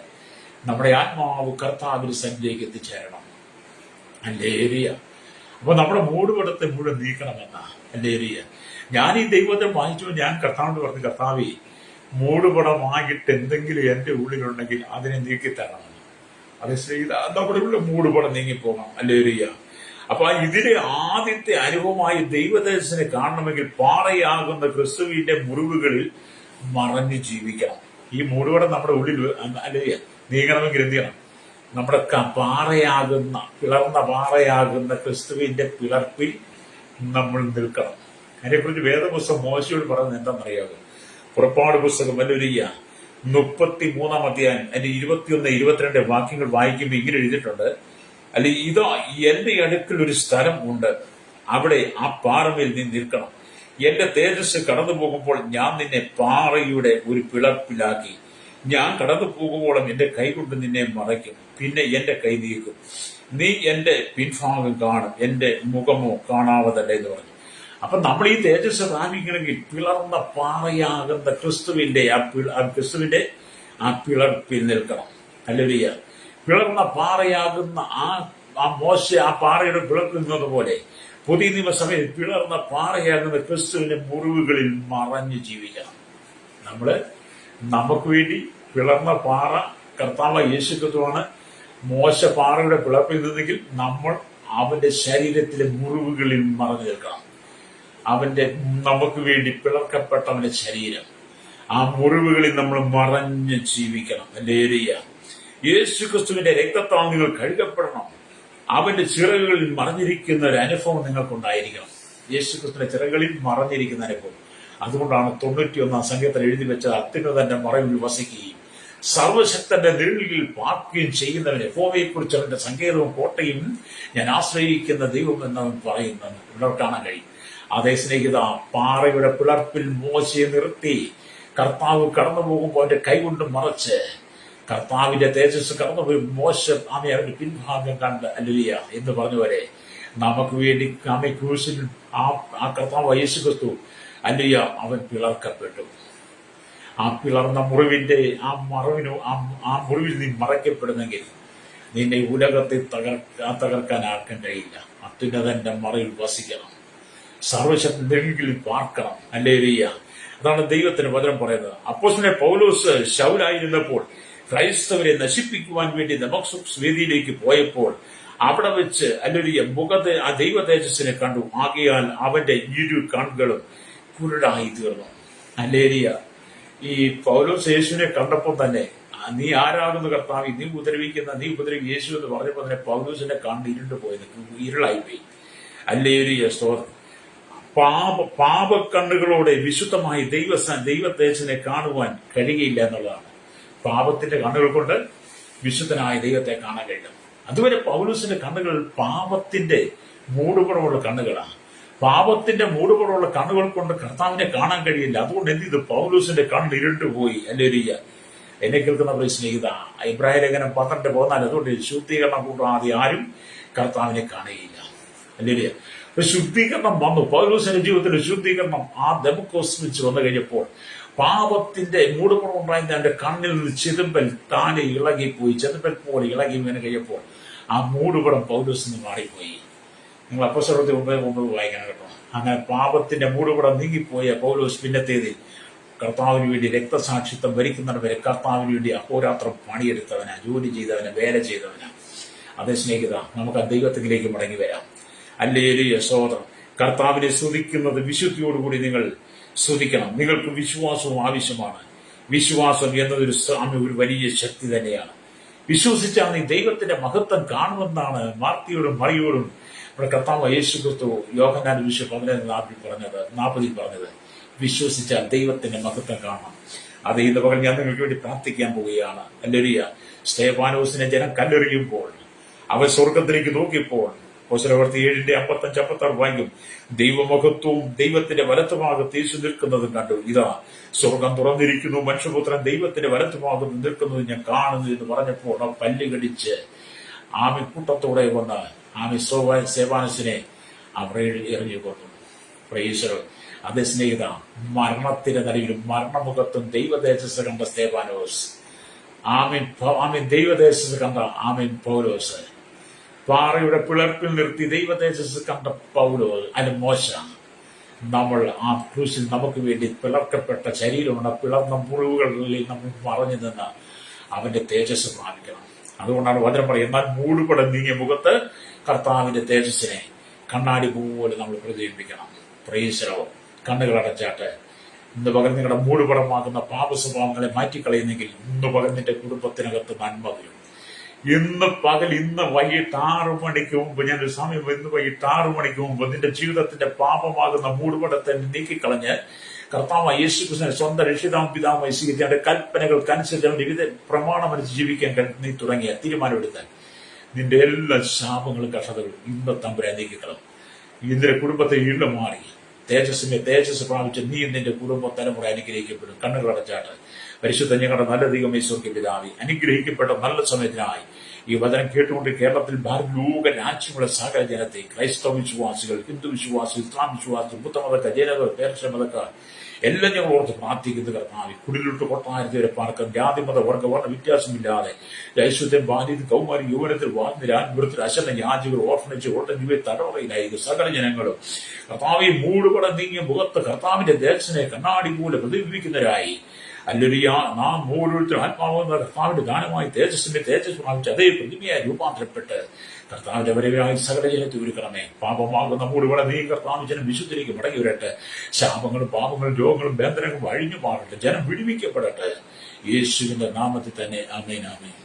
നമ്മുടെ ആത്മാവ് കർത്താവിന്റെ സന്നിധിയിലേക്ക് എത്തിച്ചേരണം. ഹല്ലേലൂയ. അപ്പൊ നമ്മുടെ മൂടുപടത്തെ മുഴുവൻ നീക്കണമെന്ന ഹല്ലേലൂയ. ഞാൻ ഈ ദൈവത്തെ വാങ്ങിച്ചു, ഞാൻ കർത്താവിനോട് പറഞ്ഞു, കർത്താവേ, മൂടുപടമായിട്ട് എന്തെങ്കിലും എന്റെ ഉള്ളിലുണ്ടെങ്കിൽ അതിനെ നീക്കിത്തരണം. അത് നമ്മുടെ ഉള്ള മൂടുപടം നീങ്ങിപ്പോകണം. ഹല്ലേലൂയ. അപ്പൊ ഇതിലെ ആദ്യത്തെ അനുഭവമായി ദൈവദേശനെ കാണണമെങ്കിൽ പാറയാകുന്ന ക്രിസ്തുവിന്റെ മുറിവുകളിൽ മറഞ്ഞു ജീവിക്കണം. ഈ മൂടുപടം നമ്മുടെ ഉള്ളിൽ ഹല്ലേലൂയ നീങ്ങണമെങ്കിൽ എന്ത് ചെയ്യണം? നമ്മുടെ പാറയാകുന്ന, പിളർന്ന പാറയാകുന്ന ക്രിസ്തുവിന്റെ പിളർപ്പിൽ നമ്മൾ നിൽക്കണം. അതിനെക്കുറിച്ച് വേദപുസ്തകം മോശയോട് പറയുന്നത് എന്താണെന്നറിയാമോ? പുറപ്പാട് പുസ്തകം ഹല്ലേലൂയ 33 അധ്യായം അതിന്റെ 21, 22 വാക്യങ്ങൾ വായിക്കുമ്പോൾ ഇങ്ങനെ എഴുതിയിട്ടുണ്ട്. അല്ലെ, ഇതാ എന്റെ അടുക്കൽ ഒരു സ്ഥലം ഉണ്ട്, അവിടെ ആ പാറമേൽ നീ നിൽക്കണം. എന്റെ തേജസ് കടന്നു പോകുമ്പോൾ ഞാൻ നിന്നെ പാറയുടെ ഒരു പിളർപ്പിലാക്കി. ഞാൻ കടന്നു പോകുമ്പോഴും എന്റെ കൈ കൊണ്ട് നിന്നെ മറയ്ക്കും, പിന്നെ എന്റെ കൈ നീക്കും. നീ എന്റെ പിൻഭാഗം കാണും, എന്റെ മുഖമോ കാണാവതല്ല എന്ന് പറഞ്ഞു. അപ്പൊ നമ്മൾ ഈ തേജസ് പ്രാപിക്കണമെങ്കിൽ പിളർന്ന പാറയാകുന്ന ക്രിസ്തുവിന്റെ ആ പിളർപ്പിൽ നിൽക്കണം. ഹല്ലേലൂയ. പിളർന്ന പാറയാകുന്ന ആ മോശ ആ പാറയുടെ പിളർപ്പിൽ നിന്നതുപോലെ പുതിയ നിയമസഭയിൽ പിളർന്ന പാറയാകുന്ന ക്രിസ്തുവിന്റെ മുറിവുകളിൽ മറഞ്ഞു ജീവിക്കണം. നമുക്ക് വേണ്ടി പിളർന്ന പാറ കർത്താവ് യേശുക്രിസ്തുവാണ്. മോശ പാറയുടെ പിളർപ്പിൽ നിന്നെങ്കിൽ നമ്മൾ അവന്റെ ശരീരത്തിലെ മുറിവുകളിൽ മറഞ്ഞു നിൽക്കണം. നമുക്ക് വേണ്ടി പിളർക്കപ്പെട്ടവന്റെ ശരീരം, ആ മുറിവുകളിൽ നമ്മൾ മറഞ്ഞ് ജീവിക്കണം. ഹല്ലേലൂയ. യേശുക്രിസ്തുവിന്റെ രക്തത്താൽ നിങ്ങൾ കഴുകപ്പെടണം. അവന്റെ ചിറകുകളിൽ മറഞ്ഞിരിക്കുന്ന ഒരു അനുഭവം നിങ്ങൾക്കുണ്ടായിരിക്കണം. യേശുക്രിസ്തുവിന്റെ ചിറകുകളിൽ മറഞ്ഞിരിക്കുന്ന അനുഭവം. അതുകൊണ്ടാണ് 91 സംഗീതത്തിൽ എഴുതി വെച്ചത്, അത്യുന്നതന്റെ മറവിൽ വസിക്കുകയും സർവശക്തന്റെ നിഴലിൽ പാർക്കുകയും ചെയ്യുന്നവൻ യഹോവയെക്കുറിച്ച് അവന്റെ സങ്കേതവും കോട്ടയും ഞാൻ ആശ്രയിക്കുന്ന ദൈവം എന്നവൻ പറയുന്നത് ഇവിടെ കാണാൻ കഴിയും. അതേ സ്നേഹിത, പാറയുടെ പിളർപ്പിൽ മോശയെ നിർത്തി കർത്താവ് കടന്നു പോകുമ്പോൾ അവന്റെ കൈകൊണ്ട് മറച്ച് കർത്താവിന്റെ തേജസ് കടന്നുപോയി മോശ അവന്റെ പിൻഭാഗം കണ്ട് ഹല്ലേലൂയ എന്ന് പറഞ്ഞവരെ നമുക്ക് വേണ്ടി ക്രൂശിൽ ആ കർത്താവ് യേശുക്രിസ്തു ഹല്ലേലൂയ അവൻ പിളർക്കപ്പെട്ടു. ആ പിളർന്ന മുറിവിന്റെ ആ മുറിവിൽ നീ മറയ്ക്കപ്പെടുന്നെങ്കിൽ നിന്നെ ഉലകത്തെ തകർക്കാൻ ആർക്കും കഴിയില്ല. അത്യുന്നതന്റെ മറയിൽ വസിക്കണം, സർവശക്തനിൽ പാർക്കണം. ഹല്ലേലൂയ. അതാണ് ദൈവത്തിന് വചനം പറയുന്നത്. അപ്പോസ്തലൻ പൗലോസ് ശൗലായിരുന്നപ്പോൾ ക്രൈസ്തവരെ നശിപ്പിക്കുവാൻ വേണ്ടി ദമസ്കസ് വേദിയിലേക്ക് പോയപ്പോൾ അവിടെ വെച്ച് ഹല്ലേലൂയ മുഖത്തെ ആ ദൈവ തേജസ്സിനെ കണ്ടു. ആകയാൽ അവന്റെ ഇരു കണ്ണുകളും കുരുടായി തീർന്നു. ഹല്ലേലൂയ. ഈ പൗലോസ് യേശുവിനെ കണ്ടപ്പോൾ തന്നെ നീ ആരാകുന്നു കർത്താവ്, നീ ഉപദ്രവിക്കും യേശു എന്ന് പറഞ്ഞപ്പോൾ തന്നെ പൗലോസിന്റെ കണ്ണ് ഇരുളായി പോയി. ഹല്ലേലൂയ. സ്തോത്രം. പാപക്കണ്ണുകളോടെ വിശുദ്ധമായി ദൈവതേജസ്സിനെ കാണുവാൻ കഴിയുകയില്ല എന്നുള്ളതാണ്. പാപത്തിന്റെ കണ്ണുകൾ കൊണ്ട് വിശുദ്ധനായ ദൈവത്തെ കാണാൻ കഴിയും. അതുവരെ പൗലോസിന്റെ കണ്ണുകൾ പാപത്തിന്റെ മൂടുപടമുള്ള കണ്ണുകളാണ്. പാപത്തിന്റെ മൂടുപടമുള്ള കണ്ണുകൾ കൊണ്ട് കർത്താവിനെ കാണാൻ കഴിയില്ല. അതുകൊണ്ട് എന്ത് ചെയ്തു? പൗലോസിന്റെ കണ്ണ് ഇരുണ്ടുപോയി. ഹല്ലേലൂയ. എന്നെ കേൾക്കുന്ന പ്രിയ സ്നേഹിത, ഇബ്രാഹിം ലേഖനം 12:14 അതുകൊണ്ട് ശുദ്ധീകരണം കൂടാതെ ആരും കർത്താവിനെ കാണുകയില്ല. ഹല്ലേലൂയ. ശുദ്ധീകരണം വന്നു. പൗലോസിന്റെ ജീവിതത്തിൽ ശുദ്ധീകരണം ആ ദമസ്കസ് വെച്ച് വന്നു കഴിഞ്ഞപ്പോൾ പാപത്തിന്റെ മൂടുപടം ഉണ്ടായിരുന്ന എന്റെ കണ്ണിൽ നിന്ന് ചെതുമ്പൽ താനെ ഇളകിപ്പോയി. ചെതുമ്പൽ പോലെ ഇളകി വീണ് കഴിഞ്ഞപ്പോൾ ആ മൂടുപടം പൗലോസിന് മാറിപ്പോയി. നിങ്ങൾ അപ്പോസ്തലരുടെ 9:9 വായിക്കണം കേട്ടോ. അങ്ങനെ പാപത്തിന്റെ മൂടുപടം നീങ്ങിപ്പോയ പൗലോസ് പിന്നത്തേതിൽ കർത്താവിന് വേണ്ടി രക്തസാക്ഷിത്വം വരിക്കുന്നവരെ കർത്താവിന് വേണ്ടി അഹോരാത്രം പണിയെടുത്തവനാ, ജോലി ചെയ്തവനാ, വേല ചെയ്തവനാ. അതേ സ്നേഹിത, നമുക്ക് ആ ദൈവത്തിലേക്ക് മടങ്ങി വരാം. ഹല്ലേലൂയ. സഹോദരൻ, കർത്താവിനെ സ്തുതിക്കുന്നത് വിശുദ്ധിയോടുകൂടി നിങ്ങൾ സ്തുതിക്കണം. നിങ്ങൾക്ക് വിശ്വാസവും ആവശ്യമാണ്. വിശ്വാസം എന്നതൊരു ഒരു വലിയ ശക്തി തന്നെയാണ്. വിശ്വസിച്ചാൽ നീ ദൈവത്തിന്റെ മഹത്വം കാണുമെന്നാണ് മാർത്തിയോടും മറിയോടും കർത്താവ് യേശുക്രിസ്തു യോഹന്നാൻ 11:40 പറഞ്ഞത്. വിശ്വസിച്ചാൽ ദൈവത്തിന്റെ മഹത്വം കാണാം. അത് ഇന്ന് പകൽ ഞാൻ നിങ്ങൾക്ക് വേണ്ടി പ്രാർത്ഥിക്കാൻ പോവുകയാണ്. ഹല്ലേലൂയ. സ്തെഫാനോസിനെ ജനം കല്ലെറിയുമ്പോൾ അവൻ സ്വർഗത്തിലേക്ക് നോക്കിയപ്പോൾ അപ്പോസ്തലപ്രവൃത്തി 7:55-56 വായിക്കും. ദൈവമഹത്വവും ദൈവത്തിന്റെ വലത്തുഭാഗത്ത് യേശു നിൽക്കുന്നതും കണ്ടു. ഇതാ സ്വർഗം തുറന്നിരിക്കുന്നു, മനുഷ്യപുത്രൻ ദൈവത്തിന്റെ വലത്തുഭാഗത്ത് നിൽക്കുന്നത് ഞാൻ കാണുന്നു എന്ന് പറഞ്ഞപ്പോൾ ആ പല്ല് കടിച്ച് ആമി കൂട്ടത്തോടെ വന്ന് ആമി സ്തെഫാനോസിനെ അവിടെ എറിഞ്ഞു കൊന്നു. പ്രൈസ്. അതേ സ്നേഹിത, മരണത്തിന്റെ നടുവിലും മരണമുഖത്തും ദൈവതേജസ് കണ്ട സ്തെഫാനോസ്, ആമീൻ ദൈവതേജസ് കണ്ട ആമീൻ പൗലോസ്, പാറയുടെ പിളർപ്പിൽ നിർത്തി ദൈവ തേജസ് കണ്ട പൗലോ, അതിന് മോശ, നമ്മൾ ആ ക്രൂശിൽ നമുക്ക് വേണ്ടി പിളർക്കപ്പെട്ട ശരീരമുള്ള പിളർന്ന മുറിവുകളിൽ നമ്മൾ മറഞ്ഞു നിന്ന് അവന്റെ തേജസ് പ്രാപിക്കണം. അതുകൊണ്ടാണ് വചനം പറയുന്നത്, എന്നാൽ മൂടുപടം നീങ്ങിയ മുഖത്ത് കർത്താവിന്റെ തേജസ്സിനെ കണ്ണാടി പോലെ നമ്മൾ പ്രതിബിംബിക്കണം. പ്രൈസലോ. കണ്ണുകൾ അടച്ചാട്ട് ഇന്ന് പകൽ നിങ്ങളുടെ മൂടുപടമാകുന്ന പാപ സ്വഭാവങ്ങളെ മാറ്റിക്കളയുന്നെങ്കിൽ ഇന്ന് പകൽ നിന്റെ കുടുംബത്തിനകത്ത് നന്മ വരും. ഇന്ന് വൈകിട്ട് 6 മണിക്ക് മുമ്പ്, ഞാനൊരു സമയം, ഇന്ന് വൈകിട്ട് 6 മണിക്ക് മുമ്പ് നിന്റെ ജീവിതത്തിന്റെ പാപമാകുന്ന മൂടുപടത്തെ നീക്കിക്കളഞ്ഞ് കർത്താവ് യേശുക്രിസ്തുവിനെ സ്വന്തം രക്ഷിതാവും പിതാവുമായി സ്വീകരിച്ച് കൽപ്പനകൾക്കനുസരിച്ച് അവന്റെ വിവിധ പ്രമാണമനുസരിച്ച് ജീവിക്കാൻ നീ തുടങ്ങിയ തീരുമാനമെടുത്താൽ നിന്റെ എല്ലാ ശാപങ്ങളും കഷ്ടതകളും ഇന്ന് തമ്പുരാൻ നീക്കിക്കളും. നിന്റെ കുടുംബത്തെ ഈട് മാറി തേജസ് പ്രാപിച്ച് നീ നിന്റെ കുടുംബ തലമുറ അനുഗ്രഹിക്കപ്പെടും. കണ്ണുകൾ അടച്ചാട്ട് പരിശുദ്ധ ഞങ്ങളുടെ നല്ല ദൈവമേ സ്വർഗ്ഗ പിതാവേ, അനുഗ്രഹിക്കപ്പെട്ട നല്ല സമയത്തിനായി ഈ വചനം കേട്ടുകൊണ്ട് കേരളത്തിൽ ലോക രാജ്യങ്ങളുടെ സകല ജനത്തെ, ക്രൈസ്തവ വിശ്വാസികൾ, ഹിന്ദു വിശ്വാസികൾ, ഇസ്ലാം വിശ്വാസികൾ, ബുദ്ധമതക്കാർ, ജൈനർ, പേർഷ്യ മതക്കാർ എല്ലാം ഞങ്ങൾ ഓർത്ത് പ്രാർത്ഥിക്കുന്നത് കർത്താവേ. കുടിലോട്ട് കൊട്ടാരത്തിൽ വരെ പാർക്കാൻ ജാതിമത വർഗവർണ്ണ വ്യത്യാസമില്ലാതെ ഐശ്വര്യം, ബാല്യത്തിൽ, കൗമാരി, യൗവനത്തിൽ, വാഗ്നിരാൻപുരത്തിൽ, അശന യാചികൾ, ഓർഫനേജ്, ഓട്ടം തടവറയിലായിരിക്കും സകല ജനങ്ങളും കർത്താവെ മൂടുപടം നീങ്ങിയ മുഖത്ത് കർത്താവിന്റെ ദേശനെ കണ്ണാടി പോലെ പ്രതിബിംബിക്കുന്നവരായി അല്ലൊരിയ നാം ഓരോരുത്തരും ആത്മാവുന്ന കർത്താവിന്റെ ദാനമായി തേജസ്സിന്റെ തേജസ് പ്രാപിച്ച് അതേ പ്രതിമയായി രൂപാന്തരപ്പെട്ട് കർത്താവിന്റെ വരവിനായി സകല ജനത്തെ ഒരുക്കണമേ. പാപമാകുന്ന മൂടുപടം നീ കർത്താവ് ജനം വിശുദ്ധിലേക്ക് മടങ്ങി വരട്ടെ. ശാപങ്ങളും പാപങ്ങളും രോഗങ്ങളും ബന്ധനങ്ങളും അഴിഞ്ഞു മാറട്ടെ. ജനം വിടുവിക്കപ്പെടട്ടെ. യേശുവിന്റെ നാമത്തിൽ തന്നെ ആമേൻ, ആമേൻ.